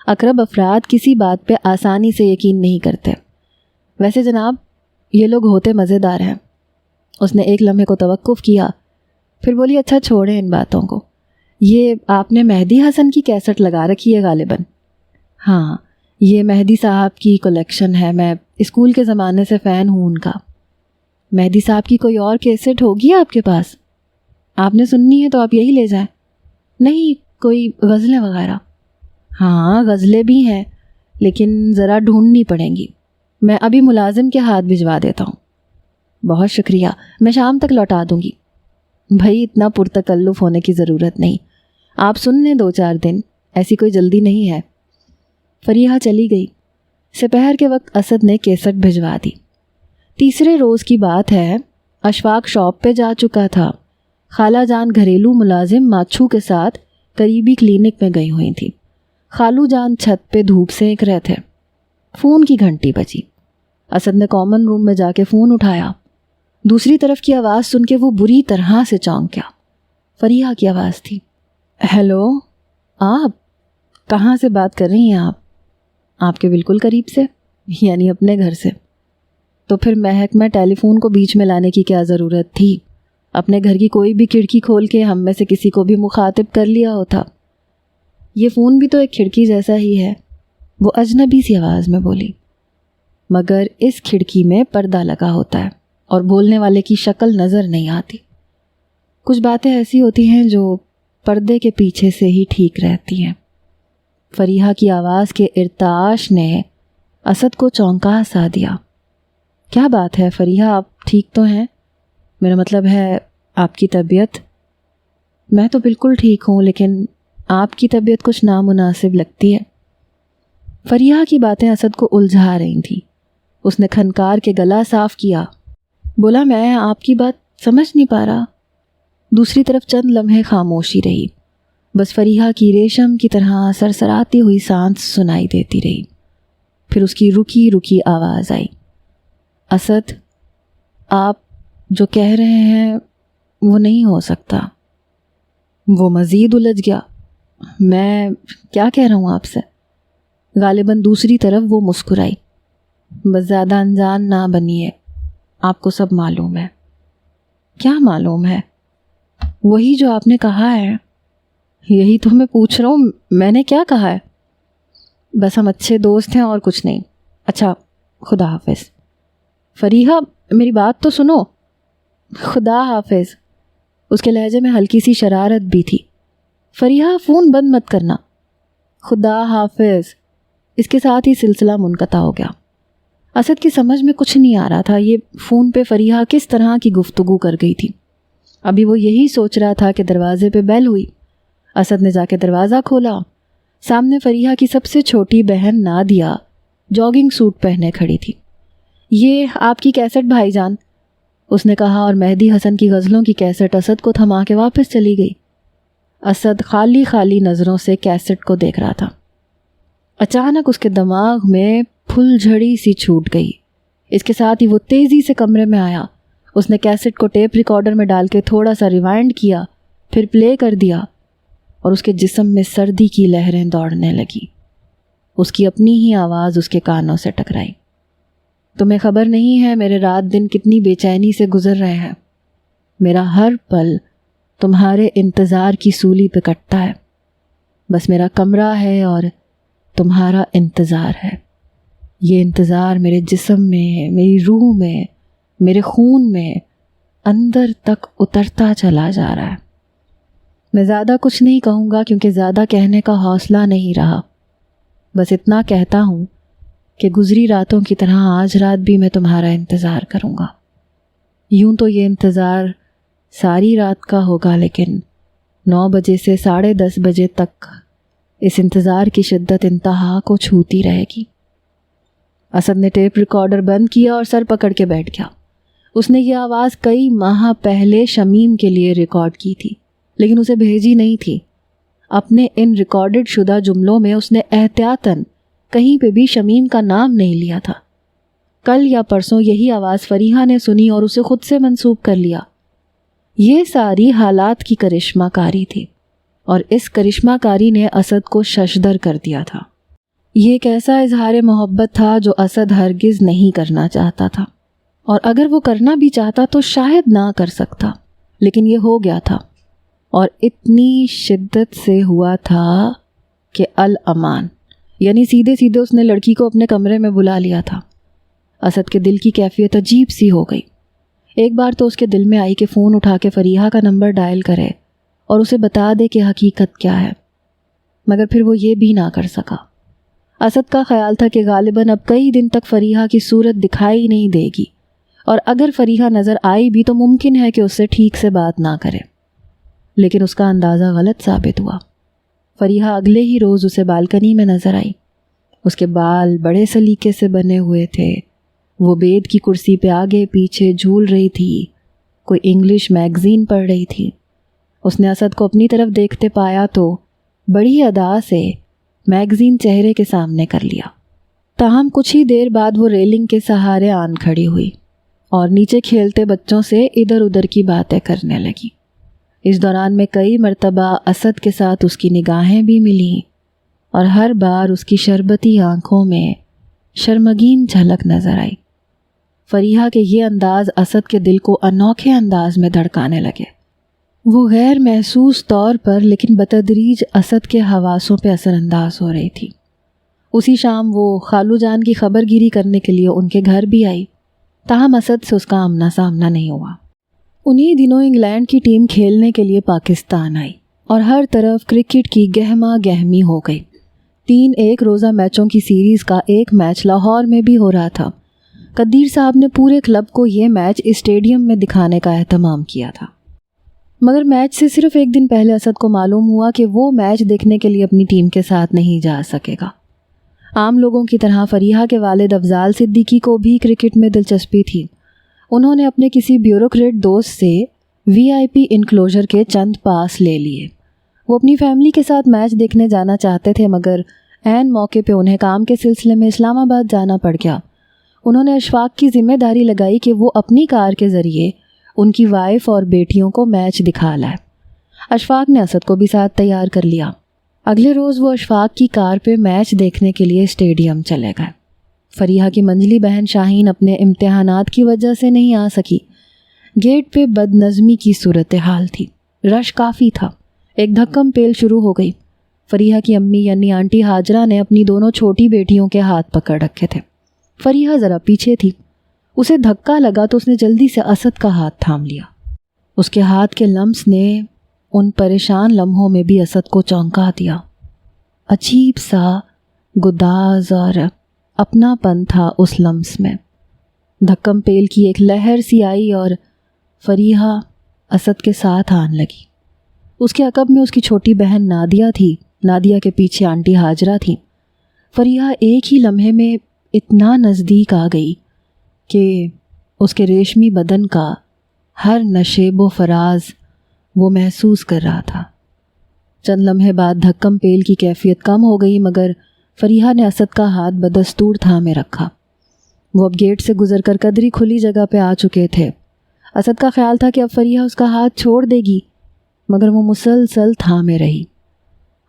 اقرب افراد کسی بات پہ آسانی سے یقین نہیں کرتے۔ ویسے جناب، یہ لوگ ہوتے مزیدار ہیں۔ اس نے ایک لمحے کو توقف کیا، پھر بولی، اچھا چھوڑیں ان باتوں کو۔ یہ آپ نے مہدی حسن کی کیسٹ لگا رکھی ہے غالباً؟ ہاں، یہ مہدی صاحب کی کلیکشن ہے، میں اسکول کے زمانے سے فین ہوں ان کا۔ مہدی صاحب کی کوئی اور کیسٹ ہوگی آپ کے پاس؟ آپ نے سننی ہے تو آپ یہی لے جائیں۔ نہیں، کوئی غزلیں وغیرہ؟ ہاں، غزلیں بھی ہیں، لیکن ذرا ڈھونڈنی پڑیں گی۔ میں ابھی ملازم کے ہاتھ بھجوا دیتا ہوں۔ بہت شکریہ، میں شام تک لوٹا دوں گی۔ بھائی اتنا پرتکلف ہونے کی ضرورت نہیں، آپ سن لیں 2-4 دن، ایسی کوئی جلدی نہیں ہے۔ فریحہ چلی گئی۔ سپہر کے وقت اسد نے کیسٹ بھجوا دی۔ تیسرے روز کی بات ہے، اشفاق شاپ پہ جا چکا تھا۔ خالہ جان گھریلو ملازم ماچھو کے ساتھ قریبی کلینک میں گئی ہوئی تھی۔ خالو جان چھت پہ دھوپ سینک رہے تھے۔ فون کی گھنٹی بجی۔ اسد نے کامن روم میں جا کے فون اٹھایا۔ دوسری طرف کی آواز سن کے وہ بری طرح سے چونک گیا۔ فریحہ کی آواز تھی۔ ہیلو، آپ کہاں سے بات کر رہی ہیں؟ آپ کے بالکل قریب سے، یعنی اپنے گھر سے۔ تو پھر محکمہ ٹیلی فون کو بیچ میں لانے کی کیا ضرورت تھی؟ اپنے گھر کی کوئی بھی کھڑکی کھول کے ہم میں سے کسی کو بھی مخاطب کر لیا ہوتا۔ یہ فون بھی تو ایک کھڑکی جیسا ہی ہے، وہ اجنبی سی آواز میں بولی، مگر اس کھڑکی میں پردہ لگا ہوتا ہے اور بولنے والے کی شکل نظر نہیں آتی۔ کچھ باتیں ایسی ہوتی ہیں جو پردے کے پیچھے سے ہی ٹھیک رہتی ہیں۔ فریحہ کی آواز کے ارتعاش نے اسد کو چونکا سا دیا۔ کیا بات ہے فریحہ، آپ ٹھیک تو ہیں؟ میرا مطلب ہے آپ کی طبیعت؟ میں تو بالکل ٹھیک ہوں، لیکن آپ کی طبیعت کچھ نامناسب لگتی ہے۔ فریحہ کی باتیں اسد کو الجھا رہی تھیں۔ اس نے کھنکار کے گلا صاف کیا، بولا میں آپ کی بات سمجھ نہیں پا رہا۔ دوسری طرف چند لمحے خاموشی رہی، بس فریحہ کی ریشم کی طرح سرسراتی ہوئی سانس سنائی دیتی رہی۔ پھر اس کی رکی رکی آواز آئی، اسد، آپ جو کہہ رہے ہیں وہ نہیں ہو سکتا۔ وہ مزید الجھ گیا، میں کیا کہہ رہا ہوں آپ سے؟ غالباً دوسری طرف وہ مسکرائی، بس زیادہ انجان نہ بنیے، آپ کو سب معلوم ہے۔ کیا معلوم ہے؟ وہی جو آپ نے کہا ہے۔ یہی تو میں پوچھ رہا ہوں، میں نے کیا کہا ہے؟ بس ہم اچھے دوست ہیں اور کچھ نہیں۔ اچھا، خدا حافظ۔ فریحہ میری بات تو سنو۔ خدا حافظ۔ اس کے لہجے میں ہلکی سی شرارت بھی تھی۔ فریحہ فون بند مت کرنا۔ خدا حافظ۔ اس کے ساتھ ہی سلسلہ منقطع ہو گیا۔ اسد کی سمجھ میں کچھ نہیں آ رہا تھا، یہ فون پہ فریحہ کس طرح کی گفتگو کر گئی تھی۔ ابھی وہ یہی سوچ رہا تھا کہ دروازے پہ بیل ہوئی۔ اسد نے جا کے دروازہ کھولا۔ سامنے فریحہ کی سب سے چھوٹی بہن نادیہ جاگنگ سوٹ پہنے کھڑی تھی۔ یہ آپ کی کیسٹ بھائی جان، اس نے کہا، اور مہدی حسن کی غزلوں کی کیسٹ اسد کو تھما کے واپس چلی گئی۔ اسد خالی خالی نظروں سے کیسٹ کو دیکھ رہا تھا۔ اچانک اس کے دماغ میں پھل جھڑی سی چھوٹ گئی۔ اس کے ساتھ ہی وہ تیزی سے کمرے میں آیا۔ اس نے کیسٹ کو ٹیپ ریکارڈر میں ڈال کے تھوڑا سا ریوائنڈ کیا، پھر پلے کر دیا، اور اس کے جسم میں سردی کی لہریں دوڑنے لگی۔ اس کی اپنی ہی آواز اس کے کانوں سے ٹکرائی۔ تمہیں خبر نہیں ہے میرے رات دن کتنی بے چینی سے گزر رہے ہیں۔ میرا ہر پل تمہارے انتظار کی سولی پہ کٹتا ہے۔ بس میرا کمرہ ہے اور تمہارا انتظار ہے۔ یہ انتظار میرے جسم میں، میری روح میں، میرے خون میں اندر تک اترتا چلا جا رہا ہے۔ میں زیادہ کچھ نہیں کہوں گا کیونکہ زیادہ کہنے کا حوصلہ نہیں رہا۔ بس اتنا کہتا ہوں کہ گزری راتوں کی طرح آج رات بھی میں تمہارا انتظار کروں گا۔ یوں تو یہ انتظار ساری رات کا ہوگا، لیکن 9 بجے سے 10:30 بجے تک اس انتظار کی شدت انتہا کو چھوتی رہے گی۔ اسد نے ٹیپ ریکارڈر بند کیا اور سر پکڑ کے بیٹھ گیا۔ اس نے یہ آواز کئی ماہ پہلے شمیم کے لیے ریکارڈ کی تھی، لیکن اسے بھیجی نہیں تھی۔ اپنے ان ریکارڈڈ شدہ جملوں میں اس نے احتیاطاً کہیں پہ بھی شمیم کا نام نہیں لیا تھا۔ کل یا پرسوں یہی آواز فریحہ نے سنی اور اسے خود سے منسوب کر لیا۔ یہ ساری حالات کی کرشمہ کاری تھی، اور اس کرشمہ کاری نے اسد کو ششدر کر دیا تھا۔ یہ ایک ایسا اظہار محبت تھا جو اسد ہرگز نہیں کرنا چاہتا تھا، اور اگر وہ کرنا بھی چاہتا تو شاید نہ کر سکتا، لیکن یہ ہو گیا تھا، اور اتنی شدت سے ہوا تھا کہ الامان، یعنی سیدھے سیدھے اس نے لڑکی کو اپنے کمرے میں بلا لیا تھا۔ اسد کے دل کی کیفیت عجیب سی ہو گئی۔ ایک بار تو اس کے دل میں آئی کہ فون اٹھا کے فریحہ کا نمبر ڈائل کرے اور اسے بتا دے کہ حقیقت کیا ہے، مگر پھر وہ یہ بھی نہ کر سکا۔ اسد کا خیال تھا کہ غالباً اب کئی دن تک فریحہ کی صورت دکھائی نہیں دے گی، اور اگر فریحہ نظر آئی بھی تو ممکن ہے کہ اس سے ٹھیک سے بات نہ کرے۔ لیکن اس کا اندازہ غلط ثابت ہوا۔ فریحہ اگلے ہی روز اسے بالکنی میں نظر آئی۔ اس کے بال بڑے سلیقے سے بنے ہوئے تھے، وہ بید کی کرسی پہ آگے پیچھے جھول رہی تھی، کوئی انگلش میگزین پڑھ رہی تھی۔ اس نے اسد کو اپنی طرف دیکھتے پایا تو بڑی ادا سے میگزین چہرے کے سامنے کر لیا۔ تاہم کچھ ہی دیر بعد وہ ریلنگ کے سہارے آن کھڑی ہوئی اور نیچے کھیلتے بچوں سے ادھر ادھر کی باتیں کرنے لگی۔ اس دوران میں کئی مرتبہ اسد کے ساتھ اس کی نگاہیں بھی ملیں اور ہر بار اس کی شربتی آنکھوں میں شرمگین جھلک نظر آئی۔ فریحہ کے یہ انداز اسد کے دل کو انوکھے انداز میں دھڑکانے لگے۔ وہ غیر محسوس طور پر لیکن بتدریج اسد کے حواسوں پہ اثر انداز ہو رہی تھی۔ اسی شام وہ خالو جان کی خبر گیری کرنے کے لیے ان کے گھر بھی آئی، تاہم اسد سے اس کا آمنا سامنا نہیں ہوا۔ انہی دنوں انگلینڈ کی ٹیم کھیلنے کے لیے پاکستان آئی اور ہر طرف کرکٹ کی گہما گہمی ہو گئی۔ 3 ایک روزہ میچوں کی سیریز کا ایک میچ لاہور میں بھی ہو رہا تھا۔ قدیر صاحب نے پورے کلب کو یہ میچ اسٹیڈیم میں دکھانے کا اہتمام کیا تھا، مگر میچ سے صرف ایک دن پہلے اسد کو معلوم ہوا کہ وہ میچ دیکھنے کے لیے اپنی ٹیم کے ساتھ نہیں جا سکے گا۔ عام لوگوں کی طرح فریحہ کے والد افضال صدیقی کو بھی کرکٹ میں دلچسپی تھی۔ انہوں نے اپنے کسی بیوروکریٹ دوست سے VIP انکلوژر کے چند پاس لے لیے۔ وہ اپنی فیملی کے ساتھ میچ دیکھنے جانا چاہتے تھے، مگر عین موقع پہ انہیں کام کے سلسلے میں اسلام آباد جانا پڑ گیا۔ انہوں نے اشفاق کی ذمہ داری لگائی کہ وہ اپنی کار کے ذریعے ان کی وائف اور بیٹیوں کو میچ دکھا لائے۔ اشفاق نے اسد کو بھی ساتھ تیار کر لیا۔ اگلے روز وہ اشفاق کی کار پہ میچ دیکھنے کے لیے اسٹیڈیم چلے گئے۔ فریحہ کی منجلی بہن شاہین اپنے امتحانات کی وجہ سے نہیں آ سکی۔ گیٹ پہ بد نظمی کی صورتحال تھی، رش کافی تھا۔ ایک دھکم پیل شروع ہو گئی۔ فریحہ کی امی یعنی آنٹی ہاجرہ نے اپنی دونوں چھوٹی بیٹیوں کے ہاتھ پکڑ رکھے تھے۔ فریحہ ذرا پیچھے تھی، اسے دھکا لگا تو اس نے جلدی سے اسد کا ہاتھ تھام لیا۔ اس کے ہاتھ کے لمس نے ان پریشان لمحوں میں بھی اسد کو چونکا دیا۔ عجیب سا گداز اور اپنا پن تھا اس لمس میں۔ دھکم پیل کی ایک لہر سی آئی اور فریحہ اسد کے ساتھ آن لگی۔ اس کے عقب میں اس کی چھوٹی بہن نادیہ تھی، نادیہ کے پیچھے آنٹی ہاجرہ تھی۔ فریحہ ایک ہی لمحے میں اتنا نزدیک آ گئی کہ اس کے ریشمی بدن کا ہر نشیب و فراز وہ محسوس کر رہا تھا۔ چند لمحے بعد دھکم پیل کی کیفیت کم ہو گئی، مگر فریحہ نے اسد کا ہاتھ بدستور تھامے رکھا۔ وہ اب گیٹ سے گزر کر قدری کھلی جگہ پہ آ چکے تھے۔ اسد کا خیال تھا کہ اب فریحہ اس کا ہاتھ چھوڑ دے گی، مگر وہ مسلسل تھامے رہی۔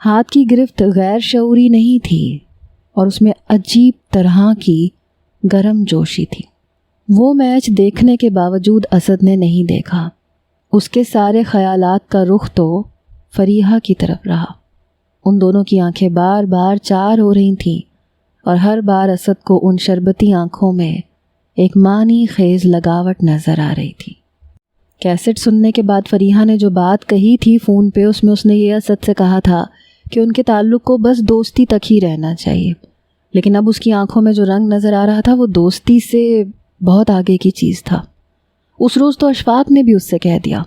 ہاتھ کی گرفت غیر شعوری نہیں تھی اور اس میں عجیب طرح کی گرم جوشی تھی۔ وہ میچ دیکھنے کے باوجود اسد نے نہیں دیکھا۔ اس کے سارے خیالات کا رخ تو فریحہ کی طرف رہا۔ ان دونوں کی آنکھیں بار بار چار ہو رہی تھیں اور ہر بار اسد کو ان شربتی آنکھوں میں ایک معنی خیز لگاوٹ نظر آ رہی تھی۔ کیسٹ سننے کے بعد فریحہ نے جو بات کہی تھی فون پہ، اس میں اس نے یہ اسد سے کہا تھا کہ ان کے تعلق کو بس دوستی تک ہی رہنا چاہیے، لیکن اب اس کی آنکھوں میں جو رنگ نظر آ رہا تھا وہ دوستی سے بہت آگے کی چیز تھا۔ اس روز تو اشفاق نے بھی اس سے کہہ دیا،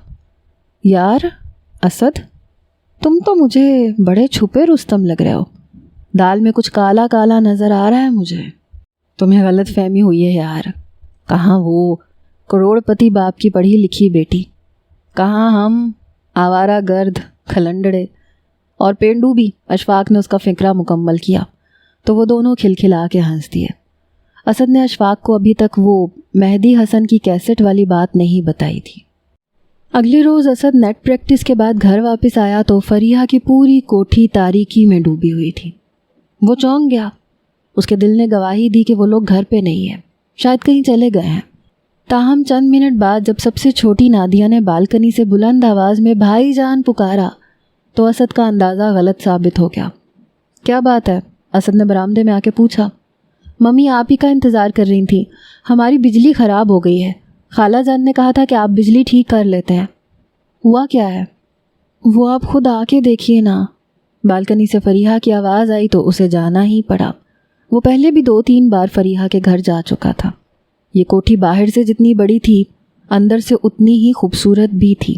یار اسد، تم تو مجھے بڑے چھپے رستم لگ رہے ہو، دال میں کچھ کالا کالا نظر آ رہا ہے مجھے۔ تمہیں غلط فہمی ہوئی ہے یار، کہاں وہ کروڑ پتی باپ کی پڑھی لکھی بیٹی، کہاں ہم آوارہ گرد کھلنڈڑے اور پینڈو بھی۔ اشفاق نے اس کا فقرہ مکمل کیا تو وہ دونوں کھلکھلا کے ہنس دیے۔ اسد نے اشفاق کو ابھی تک وہ مہدی حسن کی کیسٹ والی بات نہیں بتائی تھی۔ اگلے روز اسد نیٹ پریکٹس کے بعد گھر واپس آیا تو فریحہ کی پوری کوٹھی تاریکی میں ڈوبی ہوئی تھی۔ وہ چونک گیا۔ اس کے دل نے گواہی دی کہ وہ لوگ گھر پہ نہیں ہیں، شاید کہیں چلے گئے ہیں۔ تاہم چند منٹ بعد جب سب سے چھوٹی نادیہ نے بالکنی سے بلند آواز میں بھائی جان پکارا تو اسد کا اندازہ غلط ثابت ہو گیا۔ کیا بات ہے؟ اسد نے برآمدے میں آ کے پوچھا۔ ممی آپ ہی کا انتظار کر رہی تھیں، ہماری بجلی خراب ہو گئی ہے، خالہ جان نے کہا تھا کہ آپ بجلی ٹھیک کر لیتے ہیں۔ ہوا کیا ہے؟ وہ آپ خود آ کے دیکھیے نا۔ بالکنی سے فریحہ کی آواز آئی تو اسے جانا ہی پڑا۔ وہ پہلے بھی 2-3 بار فریحہ کے گھر جا چکا تھا۔ یہ کوٹھی باہر سے جتنی بڑی تھی، اندر سے اتنی ہی خوبصورت بھی تھی۔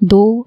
2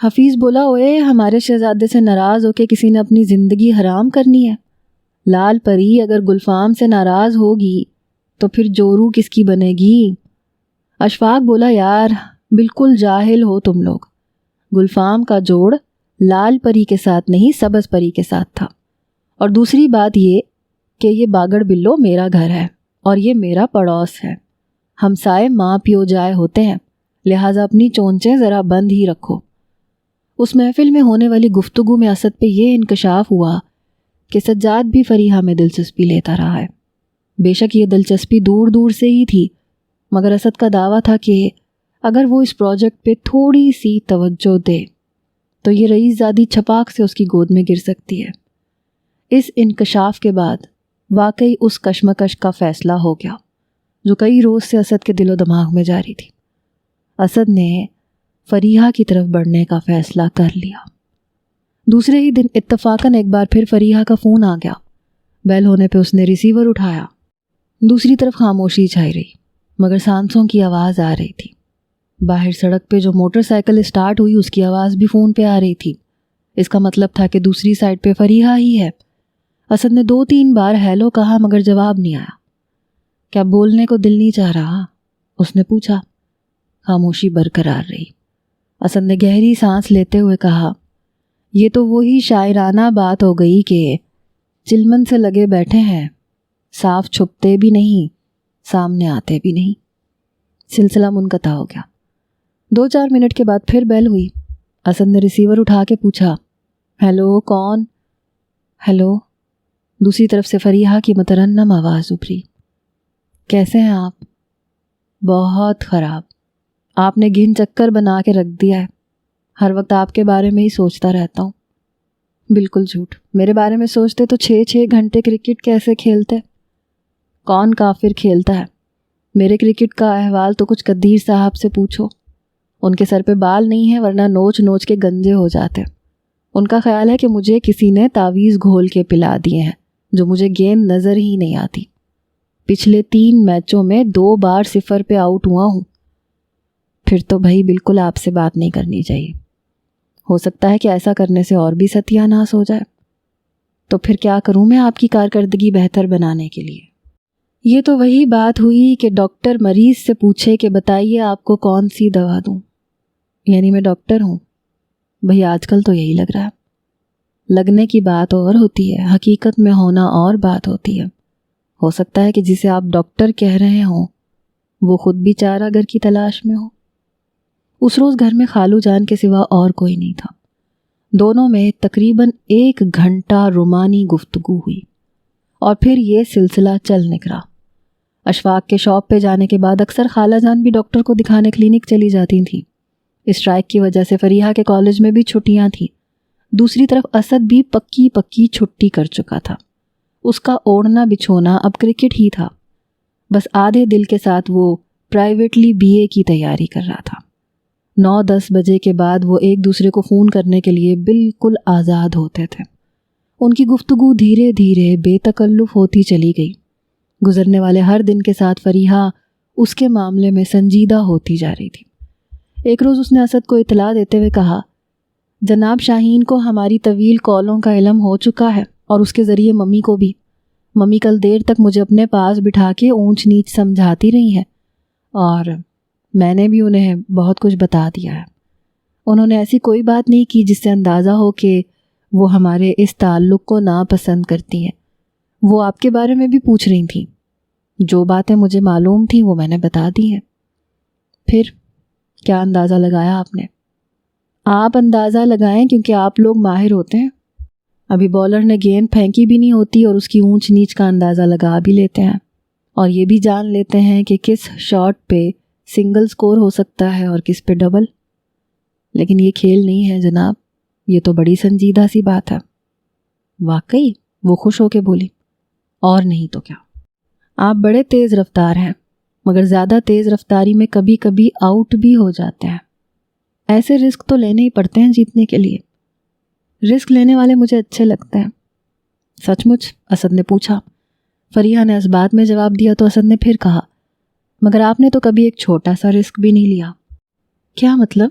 حفیظ بولا اوئے ہمارے شہزادے سے ناراض ہو کے کسی نے اپنی زندگی حرام کرنی ہے؟ لال پری اگر گلفام سے ناراض ہوگی تو پھر جورو کس کی بنے گی؟ اشفاق بولا یار بالکل جاہل ہو تم لوگ، گلفام کا جوڑ لال پری کے ساتھ نہیں سبز پری کے ساتھ تھا، اور دوسری بات یہ کہ یہ باگڑ بلو میرا گھر ہے اور یہ میرا پڑوس ہے، ہمسائے ماں پیو جائے ہوتے ہیں، لہٰذا اپنی چونچیں ذرا بند ہی رکھو۔ اس محفل میں ہونے والی گفتگو میں اسد پہ یہ انکشاف ہوا کہ سجاد بھی فریحہ میں دلچسپی لیتا رہا ہے۔ بے شک یہ دلچسپی دور دور سے ہی تھی، مگر اسد کا دعویٰ تھا کہ اگر وہ اس پروجیکٹ پہ تھوڑی سی توجہ دے تو یہ رئیس زادی چھپاک سے اس کی گود میں گر سکتی ہے۔ اس انکشاف کے بعد واقعی اس کشمکش کا فیصلہ ہو گیا جو کئی روز سے اسد کے دل و دماغ میں جاری تھی۔ اسد نے فریحہ کی طرف بڑھنے کا فیصلہ کر لیا۔ دوسرے ہی دن اتفاقاً ایک بار پھر فریحہ کا فون آ گیا۔ بیل ہونے پہ اس نے ریسیور اٹھایا۔ دوسری طرف خاموشی چھائی رہی، مگر سانسوں کی آواز آ رہی تھی۔ باہر سڑک پہ جو موٹر سائیکل اسٹارٹ ہوئی اس کی آواز بھی فون پہ آ رہی تھی۔ اس کا مطلب تھا کہ دوسری سائڈ پہ فریحہ ہی ہے۔ اسد نے 2-3 بار ہیلو کہا مگر جواب نہیں آیا۔ کیا بولنے کو دل نہیں چاہ رہا؟ اس نے پوچھا۔ خاموشی برقرار رہی۔ اسد نے گہری سانس لیتے ہوئے کہا، یہ تو وہی شاعرانہ بات ہو گئی کہ چلمن سے لگے بیٹھے ہیں، صاف چھپتے بھی نہیں، سامنے آتے بھی نہیں۔ سلسلہ منقطع ہو گیا۔ 2-4 منٹ کے بعد پھر بیل ہوئی۔ اسد نے ریسیور اٹھا کے پوچھا، ہیلو کون؟ ہیلو۔ دوسری طرف سے فریحہ کی مترنم آواز ابھری، کیسے ہیں آپ؟ بہت خراب، آپ نے گھن چکر بنا کے رکھ دیا ہے، ہر وقت آپ کے بارے میں ہی سوچتا رہتا ہوں۔ بالکل جھوٹ، میرے بارے میں سوچتے تو 6 گھنٹے کرکٹ کیسے کھیلتے؟ کون کافر کھیلتا ہے؟ میرے کرکٹ کا احوال تو کچھ قدیر صاحب سے پوچھو، ان کے سر پہ بال نہیں ہیں ورنہ نوچ نوچ کے گنجے ہو جاتے۔ ان کا خیال ہے کہ مجھے کسی نے تعویذ گھول کے پلا دیے ہیں جو مجھے گیند نظر ہی نہیں آتی۔ پچھلے 3 میچوں میں 2 بار 0 پہ آؤٹ ہوا ہوں۔ پھر تو بھائی بالکل آپ سے بات نہیں کرنی چاہیے، ہو سکتا ہے کہ ایسا کرنے سے اور بھی ستیہ ناس ہو جائے۔ تو پھر کیا کروں میں آپ کی کارکردگی بہتر بنانے کے لیے؟ یہ تو وہی بات ہوئی کہ ڈاکٹر مریض سے پوچھے کہ بتائیے آپ کو کون سی دوا دوں، یعنی میں ڈاکٹر ہوں۔ بھئی آج کل تو یہی لگ رہا ہے، لگنے کی بات اور ہوتی ہے، حقیقت میں ہونا اور بات ہوتی ہے۔ ہو سکتا ہے کہ جسے آپ ڈاکٹر کہہ رہے ہوں وہ خود بھی چارہ گر کی تلاش میں ہو۔ اس روز گھر میں خالو جان کے سوا اور کوئی نہیں تھا۔ دونوں میں تقریباً 1 گھنٹہ رومانی گفتگو ہوئی اور پھر یہ سلسلہ چل نکلا۔ اشفاق کے شاپ پہ جانے کے بعد اکثر خالہ جان بھی ڈاکٹر کو دکھانے کلینک چلی جاتی تھیں۔ اسٹرائک کی وجہ سے فریحہ کے کالج میں بھی چھٹیاں تھیں۔ دوسری طرف اسد بھی پکی چھٹی کر چکا تھا۔ اس کا اوڑھنا بچھونا اب کرکٹ ہی تھا۔ بس آدھے دل کے ساتھ وہ پرائیویٹلی BA کی تیاری کر رہا تھا۔ 9-10 بجے کے بعد وہ ایک دوسرے کو فون کرنے کے لیے بالکل آزاد ہوتے تھے۔ ان کی گفتگو دھیرے دھیرے بے تکلف ہوتی چلی گئی۔ گزرنے والے ہر دن کے ساتھ فریحہ اس کے معاملے میں سنجیدہ ہوتی جا رہی تھی۔ ایک روز اس نے اسد کو اطلاع دیتے ہوئے کہا، جناب شاہین کو ہماری طویل کالوں کا علم ہو چکا ہے اور اس کے ذریعے ممی کو بھی۔ ممی کل دیر تک مجھے اپنے پاس بٹھا کے اونچ نیچ سمجھاتی رہی ہیں اور میں نے بھی انہیں بہت کچھ بتا دیا ہے۔ انہوں نے ایسی کوئی بات نہیں کی جس سے اندازہ ہو کہ وہ ہمارے اس تعلق کو ناپسند کرتی ہیں۔ وہ آپ کے بارے میں بھی پوچھ رہی تھیں۔ جو باتیں مجھے معلوم تھیں وہ میں نے بتا دی ہیں۔ پھر کیا اندازہ لگایا آپ نے؟ آپ اندازہ لگائیں کیونکہ آپ لوگ ماہر ہوتے ہیں۔ ابھی بالر نے گیند پھینکی بھی نہیں ہوتی اور اس کی اونچ نیچ کا اندازہ لگا بھی لیتے ہیں، اور یہ بھی جان لیتے ہیں کہ کس شاٹ پہ سنگل سکور ہو سکتا ہے اور کس پہ ڈبل۔ لیکن یہ کھیل نہیں ہے جناب، یہ تو بڑی سنجیدہ سی بات ہے۔ واقعی؟ وہ خوش ہو کے بولی۔ اور نہیں تو کیا، آپ بڑے تیز رفتار ہیں، مگر زیادہ تیز رفتاری میں کبھی کبھی آؤٹ بھی ہو جاتے ہیں۔ ایسے رسک تو لینے ہی پڑتے ہیں جیتنے کے لیے۔ رسک لینے والے مجھے اچھے لگتے ہیں۔ سچ مچ؟ اسد نے پوچھا۔ فریحہ نے اس بات میں جواب دیا تو اسد نے پھر کہا، مگر آپ نے تو کبھی ایک چھوٹا سا رسک بھی نہیں لیا۔ کیا مطلب؟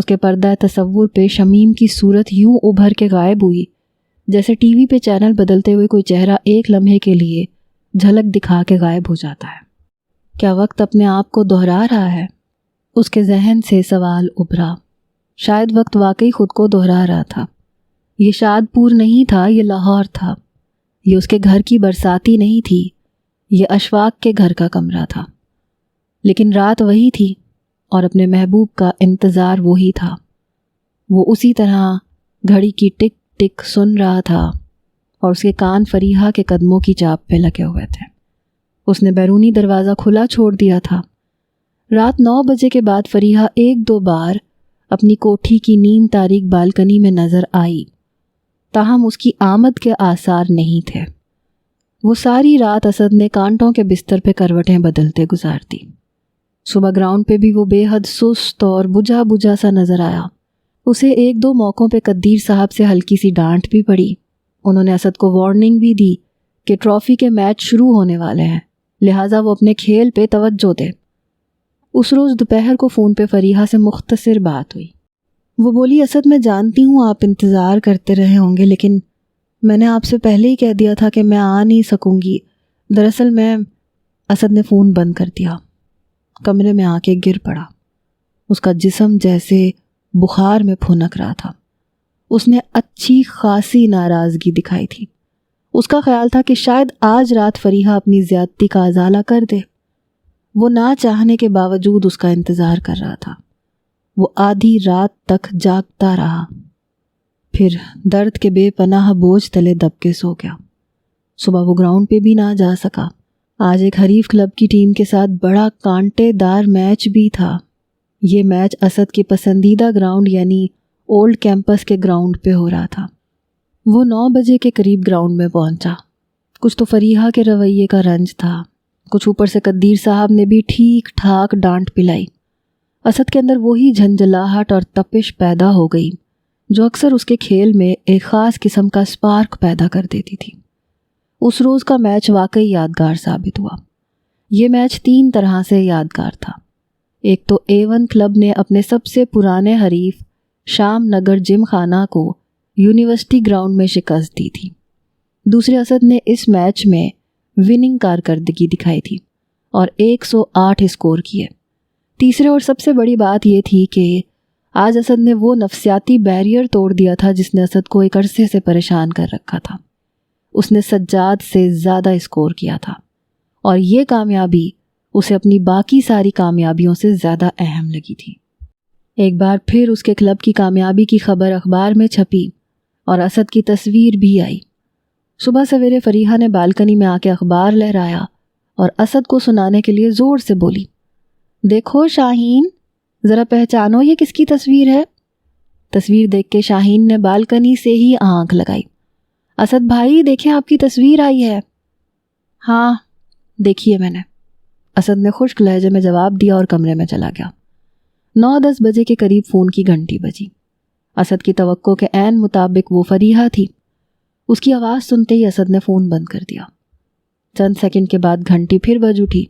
اس کے پردہ تصور پہ شمیم کی صورت یوں ابھر کے غائب ہوئی جیسے ٹی وی پہ چینل بدلتے ہوئے کوئی چہرہ ایک لمحے کے لیے جھلک دکھا کے غائب ہو جاتا ہے۔ کیا وقت اپنے آپ کو دہرا رہا ہے؟ اس کے ذہن سے سوال ابھرا۔ شاید وقت واقعی خود کو دہرا رہا تھا۔ یہ شاد پور نہیں تھا، یہ لاہور تھا۔ یہ اس کے گھر کی برساتی نہیں تھی، یہ اشفاق کے گھر کا کمرہ تھا۔ لیکن رات وہی تھی اور اپنے محبوب کا انتظار وہی تھا۔ وہ اسی طرح گھڑی کی ٹک ٹک سن رہا تھا اور اس کے کان فریحہ کے قدموں کی چاپ پہ لگے ہوئے تھے۔ اس نے بیرونی دروازہ کھلا چھوڑ دیا تھا۔ رات 9 بجے کے بعد فریحہ 1-2 بار اپنی کوٹھی کی نیم تاریک بالکنی میں نظر آئی، تاہم اس کی آمد کے آثار نہیں تھے۔ وہ ساری رات اسد نے کانٹوں کے بستر پہ کروٹیں بدلتے گزار دی۔ صبح گراؤنڈ پہ بھی وہ بے حد سست اور بجھا بجھا سا نظر آیا۔ اسے 1-2 موقعوں پہ قدیر صاحب سے ہلکی سی ڈانٹ بھی پڑی۔ انہوں نے اسد کو وارننگ بھی دی کہ ٹرافی کے میچ شروع ہونے والے ہیں، لہٰذا وہ اپنے کھیل پہ توجہ دے۔ اس روز دوپہر کو فون پہ فریحہ سے مختصر بات ہوئی۔ وہ بولی، اسد میں جانتی ہوں آپ انتظار کرتے رہے ہوں گے، لیکن میں نے آپ سے پہلے ہی کہہ دیا تھا کہ میں آ نہیں سکوں گی۔ دراصل اسد نے فون بند کر دیا، کمرے میں آ کے گر پڑا۔ اس کا جسم جیسے بخار میں پھنک رہا تھا۔ اس نے اچھی خاصی ناراضگی دکھائی تھی۔ اس کا خیال تھا کہ شاید آج رات فریحہ اپنی زیادتی کا ازالہ کر دے۔ وہ نہ چاہنے کے باوجود اس کا انتظار کر رہا تھا۔ وہ آدھی رات تک جاگتا رہا، پھر درد کے بے پناہ بوجھ تلے دب کے سو گیا۔ صبح وہ گراؤنڈ پہ بھی نہ جا سکا۔ آج ایک حریف کلب کی ٹیم کے ساتھ بڑا کانٹے دار میچ بھی تھا۔ یہ میچ اسد کے پسندیدہ گراؤنڈ یعنی اولڈ کیمپس کے گراؤنڈ پہ ہو رہا تھا۔ وہ 9 بجے کے قریب گراؤنڈ میں پہنچا۔ کچھ تو فریحہ کے رویے کا رنج تھا، کچھ اوپر سے قدیر صاحب نے بھی ٹھیک ٹھاک ڈانٹ پلائی۔ اسد کے اندر وہی جھنجھلاہٹ اور تپش پیدا ہو گئی جو اکثر اس کے کھیل میں ایک خاص قسم کا سپارک پیدا کر دیتی تھی۔ اس روز کا میچ واقعی یادگار ثابت ہوا۔ یہ میچ 3 طرح سے یادگار تھا۔ ایک تو A1 کلب نے اپنے سب سے پرانے حریف شام نگر جم خانہ کو یونیورسٹی گراؤنڈ میں شکست دی تھی۔ دوسرے، اسد نے اس میچ میں وننگ کارکردگی دکھائی تھی اور 108 اسکور کیے۔ تیسرے اور سب سے بڑی بات یہ تھی کہ آج اسد نے وہ نفسیاتی بیریئر توڑ دیا تھا جس نے اسد کو ایک عرصے سے پریشان کر رکھا تھا۔ اس نے سجاد سے زیادہ اسکور کیا تھا اور یہ کامیابی اسے اپنی باقی ساری کامیابیوں سے زیادہ اہم لگی تھی۔ ایک بار پھر اس کے کلب کی کامیابی کی خبر اخبار میں چھپی اور اسد کی تصویر بھی آئی۔ صبح سویرے فریحہ نے بالکنی میں آ کے اخبار لہرایا اور اسد کو سنانے کے لیے زور سے بولی، دیکھو شاہین، ذرا پہچانو یہ کس کی تصویر ہے؟ تصویر دیکھ کے شاہین نے بالکنی سے ہی آنکھ لگائی۔ اسد بھائی دیکھیں آپ کی تصویر آئی ہے۔ ہاں دیکھیے میں نے، اسد نے خشک لہجے میں جواب دیا اور کمرے میں چلا گیا۔ 9-10 بجے کے قریب فون کی گھنٹی بجی۔ اسد کی توقع کے عین مطابق وہ فریحہ تھی۔ اس کی آواز سنتے ہی اسد نے فون بند کر دیا۔ چند سیکنڈ کے بعد گھنٹی پھر بج اٹھی۔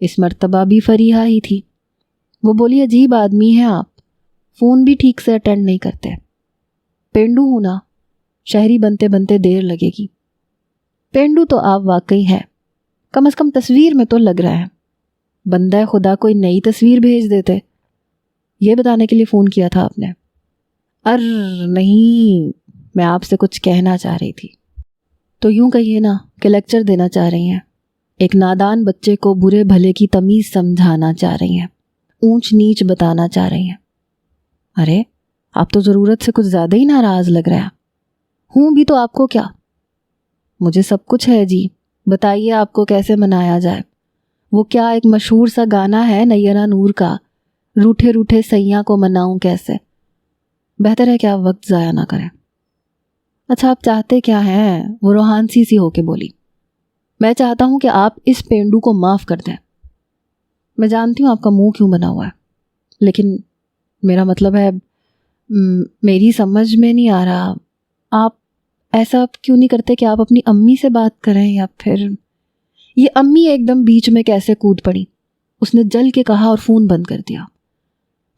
اس مرتبہ بھی فریحہ ہی تھی۔ وہ بولی، عجیب آدمی ہیں آپ، فون بھی ٹھیک سے اٹینڈ نہیں کرتے۔ پینڈو ہوں نا، شہری بنتے بنتے دیر لگے گی۔ پینڈو تو آپ واقعی ہیں، کم از کم تصویر میں تو لگ رہا ہے۔ بندہ خدا کوئی نئی تصویر بھیج دیتے۔ یہ بتانے کے لیے فون کیا تھا آپ نے؟ نہیں، میں آپ سے کچھ کہنا چاہ رہی تھی۔ تو یوں کہیے نا کہ لیکچر دینا چاہ رہی ہیں، ایک نادان بچے کو برے بھلے کی تمیز سمجھانا چاہ رہی ہیں، اونچ نیچ بتانا چاہ رہی ہیں۔ ارے آپ تو ضرورت سے کچھ زیادہ ہی ناراض لگ رہا ہوں بھی، تو آپ کو کیا؟ مجھے سب کچھ ہے جی، بتائیے آپ کو کیسے منایا جائے۔ وہ کیا ایک مشہور سا گانا ہے نیرہ نور کا، روٹھے روٹھے سیاں کو مناؤں کیسے؟ بہتر ہے کہ آپ وقت ضائع نہ کریں۔ اچھا آپ چاہتے کیا ہیں؟ وہ روحانسی سی ہو کے بولی۔ میں چاہتا ہوں کہ آپ اس پینڈو کو معاف کر دیں۔ میں جانتی ہوں آپ کا منہ کیوں بنا ہوا ہے، لیکن میرا مطلب ہے میری سمجھ میں نہیں آ رہا، آپ ایسا کیوں نہیں کرتے کہ آپ اپنی امی سے بات کریں، یا پھر یہ امی ایک دم بیچ میں کیسے کود پڑی۔ اس نے جل کے کہا اور فون بند کر دیا۔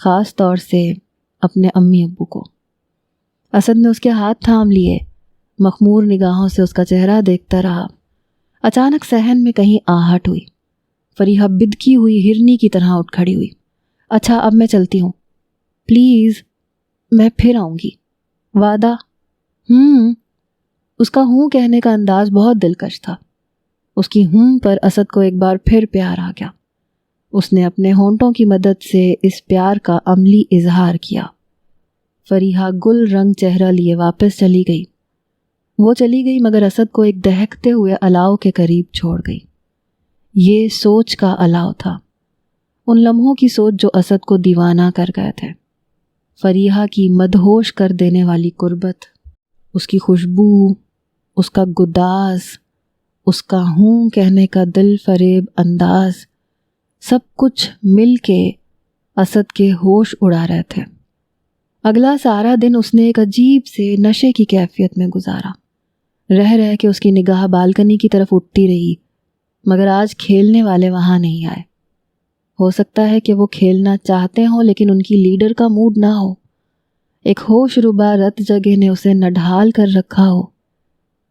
خاص طور سے اپنے امی ابو کو۔ اسد نے اس کے ہاتھ تھام لیے، مخمور نگاہوں سے اس کا چہرہ دیکھتا رہا۔ اچانک صحن میں کہیں آہٹ ہوئی۔ فریحہ بدکی ہوئی ہرنی کی طرح اٹھ کھڑی ہوئی۔ اچھا اب میں چلتی ہوں، پلیز میں پھر آؤں گی، وعدہ؟ اس کا ہوں کہنے کا انداز بہت دلکش تھا۔ اس کی ہوں پر اسد کو ایک بار پھر پیار آ گیا۔ اس نے اپنے ہونٹوں کی مدد سے اس پیار کا عملی اظہار کیا۔ فریحہ گل رنگ چہرہ لیے واپس چلی گئی۔ وہ چلی گئی مگر اسد کو ایک دہکتے ہوئے الاؤ کے قریب چھوڑ گئی۔ یہ سوچ کا الاؤ تھا، ان لمحوں کی سوچ جو اسد کو دیوانہ کر گئے تھے۔ فریحہ کی مدہوش کر دینے والی قربت، اس کی خوشبو، اس کا گداز، اس کا ہوں کہنے کا دل فریب انداز، سب کچھ مل کے اسد کے ہوش اڑا رہے تھے۔ اگلا سارا دن اس نے ایک عجیب سے نشے کی کیفیت میں گزارا۔ رہ کے اس کی نگاہ بالکنی کی طرف اٹھتی رہی، مگر آج کھیلنے والے وہاں نہیں آئے۔ ہو سکتا ہے کہ وہ کھیلنا چاہتے ہوں لیکن ان کی لیڈر کا موڈ نہ ہو۔ ایک ہوش ربا رت جگہ نے اسے نڈھال کر رکھا ہو۔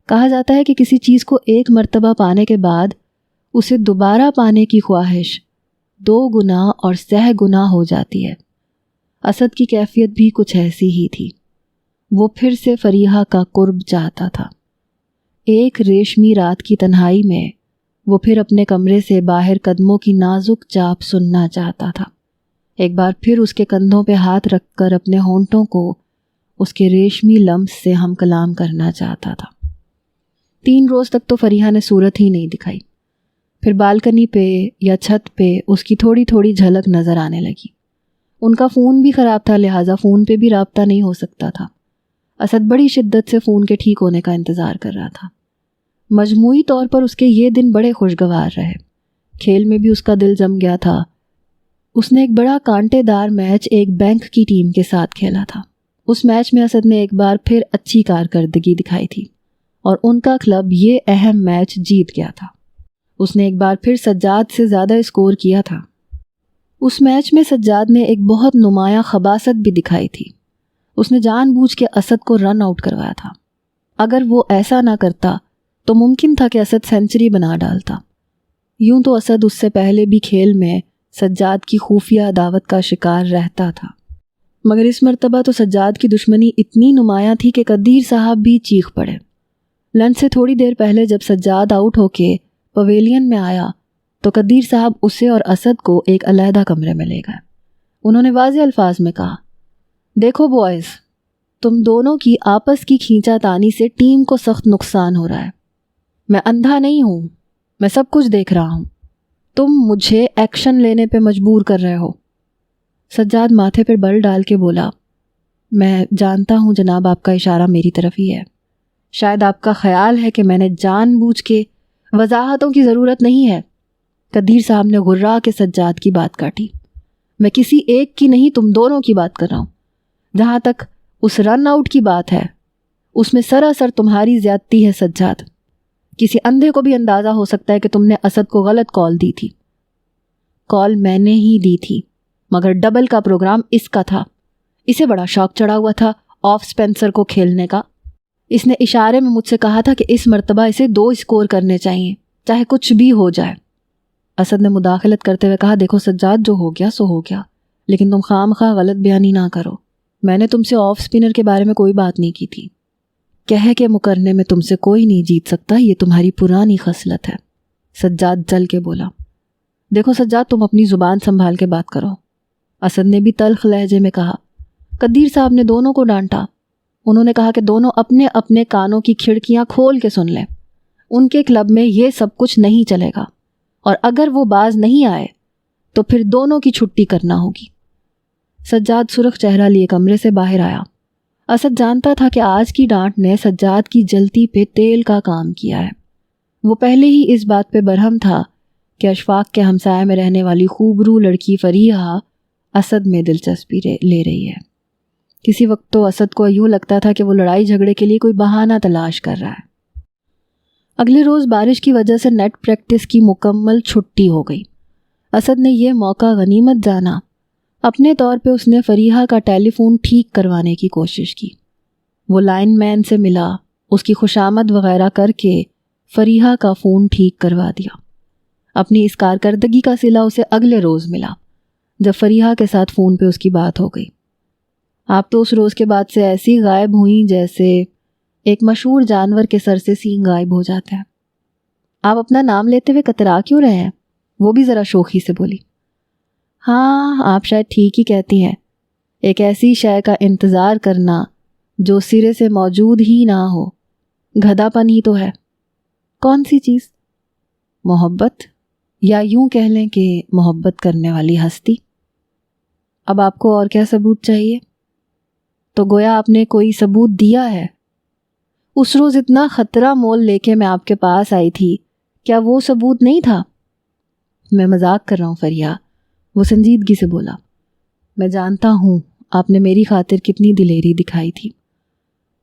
کہا جاتا ہے کہ کسی چیز کو ایک مرتبہ پانے کے بعد اسے دوبارہ پانے کی خواہش 2 گنا اور 100 گنا ہو جاتی ہے۔ اسد کی کیفیت بھی کچھ ایسی ہی تھی۔ وہ پھر سے فریحہ کا قرب چاہتا تھا۔ ایک ریشمی رات کی تنہائی میں وہ پھر اپنے کمرے سے باہر قدموں کی نازک چاپ سننا چاہتا تھا۔ ایک بار پھر اس کے کندھوں پہ ہاتھ رکھ کر اپنے ہونٹوں کو اس کے ریشمی لمس سے ہم کلام کرنا چاہتا تھا۔ 3 روز تک تو فریحہ نے صورت ہی نہیں دکھائی۔ پھر بالکنی پہ یا چھت پہ اس کی تھوڑی تھوڑی جھلک نظر آنے لگی۔ ان کا فون بھی خراب تھا، لہٰذا فون پہ بھی رابطہ نہیں ہو سکتا تھا۔ اسد بڑی شدت سے فون کے ٹھیک ہونے کا انتظار کر رہا تھا۔ مجموعی طور پر اس کے یہ دن بڑے خوشگوار رہے۔ کھیل میں بھی اس کا دل جم گیا تھا۔ اس نے ایک بڑا کانٹے دار میچ ایک بینک کی ٹیم کے ساتھ کھیلا تھا۔ اس میچ میں اسد نے ایک بار پھر اچھی کارکردگی دکھائی تھی اور ان کا کلب یہ اہم میچ جیت گیا تھا۔ اس نے ایک بار پھر سجاد سے زیادہ اسکور کیا تھا۔ اس میچ میں سجاد نے ایک بہت نمایاں خباثت بھی دکھائی تھی۔ اس نے جان بوجھ کے اسد کو رن آؤٹ کروایا تھا۔ اگر وہ ایسا نہ کرتا تو ممکن تھا کہ اسد سینچری بنا ڈالتا۔ یوں تو اسد اس سے پہلے بھی کھیل میں سجاد کی خفیہ عداوت کا شکار رہتا تھا، مگر اس مرتبہ تو سجاد کی دشمنی اتنی نمایاں تھی کہ قدیر صاحب بھی چیخ پڑے۔ لنچ سے تھوڑی دیر پہلے جب سجاد آؤٹ ہو کے پویلین میں آیا تو قدیر صاحب اسے اور اسد کو ایک علیحدہ کمرے میں لے گئے۔ انہوں نے واضح الفاظ میں کہا، دیکھو بوائز، تم دونوں کی آپس کی کھینچا تانی سے ٹیم کو سخت نقصان ہو رہا ہے۔ میں اندھا نہیں ہوں، میں سب کچھ دیکھ رہا ہوں۔ تم مجھے ایکشن لینے پہ مجبور کر رہے ہو۔ سجاد ماتھے پر بل ڈال کے بولا، میں جانتا ہوں جناب آپ کا اشارہ میری طرف ہی ہے۔ شاید آپ کا خیال ہے کہ میں نے جان بوجھ کے، وضاحتوں کی ضرورت نہیں ہے۔ قدیر صاحب نے غرا کے سجاد کی بات کاٹی، میں کسی ایک کی نہیں تم دونوں کی بات کر رہا ہوں۔ جہاں تک اس رن آؤٹ کی بات ہے اس میں سراسر تمہاری زیادتی ہے سجاد۔ کسی اندھے کو بھی اندازہ ہو سکتا ہے کہ تم نے اسد کو غلط کال دی تھی۔ کال میں نے ہی دی تھی، مگر ڈبل کا پروگرام اس کا تھا۔ اسے بڑا شوق چڑھا ہوا تھا آف سپینسر کو کھیلنے کا۔ اس نے اشارے میں مجھ سے کہا تھا کہ اس مرتبہ اسے 2 اسکور کرنے چاہیے، چاہے کچھ بھی ہو جائے۔ اسد نے مداخلت کرتے ہوئے کہا، دیکھو سجاد، جو ہو گیا سو ہو گیا، لیکن تم خواہ غلط بیانی نہ کرو۔ میں نے تم سے آف سپنر کے بارے میں کوئی بات نہیں کی تھی۔ کہہ کے مکرنے میں تم سے کوئی نہیں جیت سکتا، یہ تمہاری پرانی خصلت ہے۔ سجاد جل کے بولا، دیکھو سجاد، تم اپنی زبان سنبھال کے بات کرو۔ اسد نے بھی تلخ لہجے میں کہا۔ قدیر صاحب نے دونوں کو ڈانٹا۔ انہوں نے کہا کہ دونوں اپنے اپنے کانوں کی کھڑکیاں کھول کے سن لیں۔ ان کے کلب میں یہ سب کچھ نہیں چلے گا، اور اگر وہ باز نہیں آئے تو پھر دونوں کی چھٹی کرنا ہوگی۔ سجاد سرخ چہرہ لیے کمرے سے باہر آیا۔ اسد جانتا تھا کہ آج کی ڈانٹ نے سجاد کی جلتی پہ تیل کا کام کیا ہے۔ وہ پہلے ہی اس بات پہ برہم تھا کہ اشفاق کے ہمسائے میں رہنے والی خوبرو لڑکی فریحہ اسد میں دلچسپی لے رہی ہے۔ کسی وقت تو اسد کو یوں لگتا تھا کہ وہ لڑائی جھگڑے کے لیے کوئی بہانہ تلاش کر رہا ہے۔ اگلے روز بارش کی وجہ سے نیٹ پریکٹس کی مکمل چھٹی ہو گئی۔ اسد نے یہ موقع غنیمت جانا اپنے طور پہ اس نے فریحہ کا ٹیلی فون ٹھیک کروانے کی کوشش کی۔ وہ لائن مین سے ملا، اس کی خوشامد وغیرہ کر کے فریحہ کا فون ٹھیک کروا دیا۔ اپنی اس کارکردگی کا صلہ اسے اگلے روز ملا جب فریحہ کے ساتھ فون پہ اس کی بات ہو گئی۔ آپ تو اس روز کے بعد سے ایسی غائب ہوئیں جیسے ایک مشہور جانور کے سر سے سینگ غائب ہو جاتا ہے۔ آپ اپنا نام لیتے ہوئے کترا کیوں رہے ہیں؟ وہ بھی ذرا شوخی سے بولی۔ ہاں، آپ شاید ٹھیک ہی کہتی ہیں، ایک ایسی شے کا انتظار کرنا جو سرے سے موجود ہی نہ ہو، گدھا پن ہی تو ہے۔ کون سی چیز؟ محبت، یا یوں کہہ لیں کہ محبت کرنے والی ہستی۔ اب آپ کو اور کیا ثبوت چاہیے؟ تو گویا آپ نے کوئی ثبوت دیا ہے۔ اس روز اتنا خطرہ مول لے کے میں آپ کے پاس آئی تھی، کیا وہ ثبوت نہیں تھا؟ میں مذاق کر رہا ہوں فریحہ، وہ سنجیدگی سے بولا۔ میں جانتا ہوں آپ نے میری خاطر کتنی دلیری دکھائی تھی،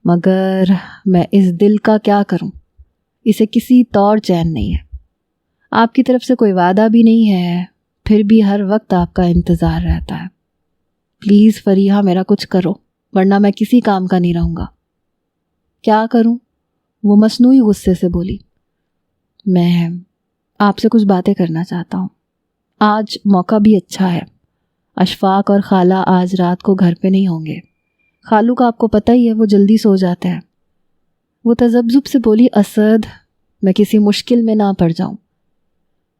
مگر میں اس دل کا کیا کروں، اسے کسی طور چین نہیں ہے۔ آپ کی طرف سے کوئی وعدہ بھی نہیں ہے، پھر بھی ہر وقت آپ کا انتظار رہتا ہے۔ پلیز فریحہ میرا کچھ کرو، ورنہ میں کسی کام کا نہیں رہوں گا۔ کیا کروں؟ وہ مصنوعی غصے سے بولی۔ میں آپ سے کچھ باتیں کرنا چاہتا ہوں۔ آج موقع بھی اچھا ہے، اشفاق اور خالہ آج رات کو گھر پہ نہیں ہوں گے۔ خالو کا آپ کو پتہ ہی ہے، وہ جلدی سو جاتے ہیں۔ وہ تذبذب سے بولی، اسد، میں کسی مشکل میں نہ پڑ جاؤں۔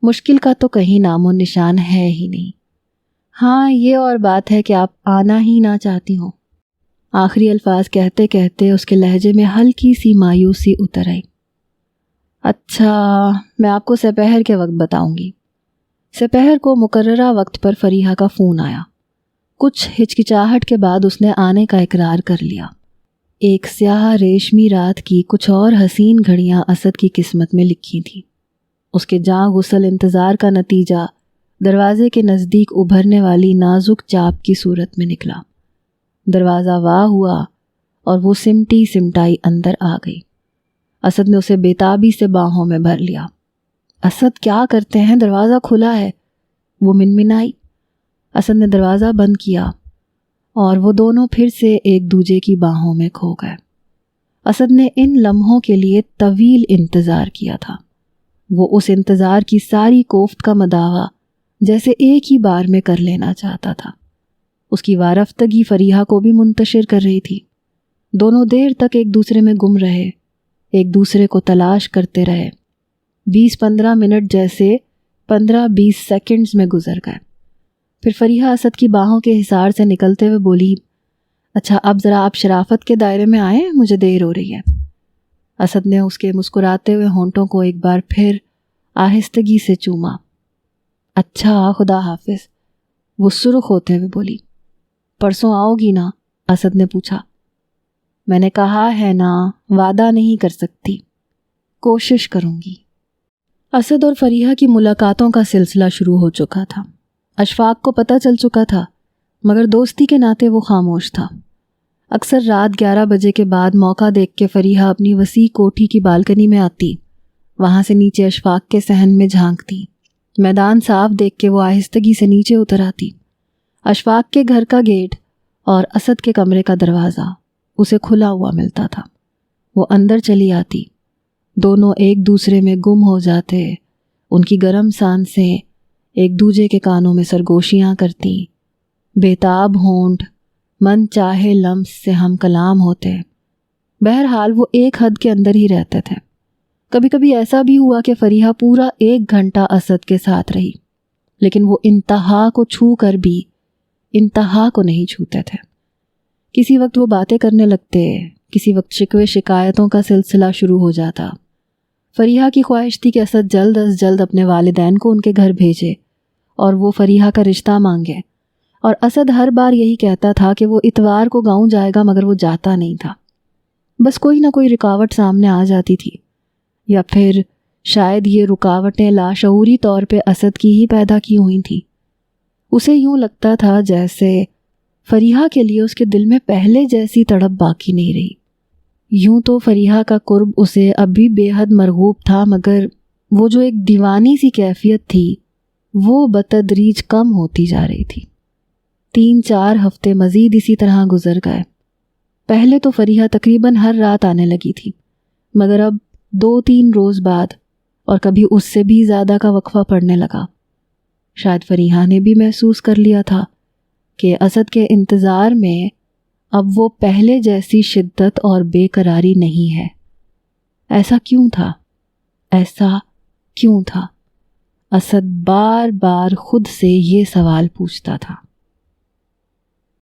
مشکل کا تو کہیں نام و نشان ہے ہی نہیں۔ ہاں، یہ اور بات ہے کہ آپ آنا ہی نہ چاہتی ہوں۔ آخری الفاظ کہتے کہتے اس کے لہجے میں ہلکی سی مایوسی اتر آئی۔ اچھا، میں آپ کو سپہر کے وقت بتاؤں گی۔ سپہر کو مقررہ وقت پر فریحہ کا فون آیا۔ کچھ ہچکچاہٹ کے بعد اس نے آنے کا اقرار کر لیا۔ ایک سیاہ ریشمی رات کی کچھ اور حسین گھڑیاں اسد کی قسمت میں لکھی تھیں۔ اس کے جاں غسل انتظار کا نتیجہ دروازے کے نزدیک ابھرنے والی نازک چاپ کی صورت میں نکلا۔ دروازہ واہ ہوا اور وہ سمٹی سمٹائی اندر آ گئی۔ اسد نے اسے بےتابی سے باہوں میں بھر لیا۔ اسد، کیا کرتے ہیں؟ دروازہ کھلا ہے، وہ منمنائی۔ اسد نے دروازہ بند کیا اور وہ دونوں پھر سے ایک دوسرے کی باہوں میں کھو گئے۔ اسد نے ان لمحوں کے لیے طویل انتظار کیا تھا۔ وہ اس انتظار کی ساری کوفت کا مداوع جیسے ایک ہی بار میں کر لینا چاہتا تھا۔ اس کی وارفتگی فریحہ کو بھی منتشر کر رہی تھی۔ دونوں دیر تک ایک دوسرے میں گم رہے، ایک دوسرے کو تلاش کرتے رہے۔ 20-15 منٹ جیسے 15-20 سیکنڈز میں گزر گئے۔ پھر فریحہ اسد کی باہوں کے حصار سے نکلتے ہوئے بولی، اچھا اب ذرا آپ شرافت کے دائرے میں آئیں، مجھے دیر ہو رہی ہے۔ اسد نے اس کے مسکراتے ہوئے ہونٹوں کو ایک بار پھر آہستگی سے چوما۔ اچھا، خدا حافظ، وہ سرخ ہوتے ہوئے بولی۔ پرسوں آؤ گی نا؟ اسد نے پوچھا۔ میں نے کہا ہے نا، وعدہ نہیں کر سکتی، کوشش کروں گی۔ اسد اور فریحہ کی ملاقاتوں کا سلسلہ شروع ہو چکا تھا۔ اشفاق کو پتہ چل چکا تھا، مگر دوستی کے ناطے وہ خاموش تھا۔ اکثر رات 11 بجے کے بعد موقع دیکھ کے فریحہ اپنی وسیع کوٹھی کی بالکنی میں آتی، وہاں سے نیچے اشفاق کے صحن میں جھانکتی۔ میدان صاف دیکھ کے وہ آہستگی سے نیچے اتر آتی۔ اشفاق کے گھر کا گیٹ اور اسد کے کمرے کا دروازہ اسے کھلا ہوا ملتا تھا۔ وہ اندر چلی آتی، دونوں ایک دوسرے میں گم ہو جاتے، ان کی گرم سانسیں ایک دوسرے کے کانوں میں سرگوشیاں کرتی، بےتاب ہونٹ من چاہے لمس سے ہم کلام ہوتے۔ بہرحال وہ ایک حد کے اندر ہی رہتے تھے۔ کبھی کبھی ایسا بھی ہوا کہ فریحہ پورا 1 گھنٹہ اسد کے ساتھ رہی، لیکن وہ انتہا کو چھو کر بھی انتہا کو نہیں چھوتے تھے۔ کسی وقت وہ باتیں کرنے لگتے، کسی وقت شکوے شکایتوں کا سلسلہ شروع ہو جاتا۔ فریحہ کی خواہش تھی کہ اسد جلد از جلد اپنے والدین کو ان کے گھر بھیجے اور وہ فریحہ کا رشتہ مانگے، اور اسد ہر بار یہی کہتا تھا کہ وہ اتوار کو گاؤں جائے گا، مگر وہ جاتا نہیں تھا۔ بس کوئی نہ کوئی رکاوٹ سامنے آ جاتی تھی، یا پھر شاید یہ رکاوٹیں لاشعوری طور پہ اسد کی ہی پیدا کی ہوئی تھیں۔ اسے یوں لگتا تھا جیسے فریحہ کے لیے اس کے دل میں پہلے جیسی تڑپ باقی نہیں رہی۔ یوں تو فریحہ کا قرب اسے اب بھی بے حد مرغوب تھا، مگر وہ جو ایک دیوانی سی کیفیت تھی وہ بتدریج کم ہوتی جا رہی تھی۔ 3-4 ہفتے مزید اسی طرح گزر گئے۔ پہلے تو فریحہ تقریباً ہر رات آنے لگی تھی، مگر اب 2-3 روز بعد اور کبھی اس سے بھی زیادہ کا وقفہ پڑنے لگا۔ شاید فریحہ نے بھی محسوس کر لیا تھا کہ اسد کے انتظار میں اب وہ پہلے جیسی شدت اور بے قراری نہیں ہے۔ ایسا کیوں تھا؟ ایسا کیوں تھا؟ اسد بار بار خود سے یہ سوال پوچھتا تھا۔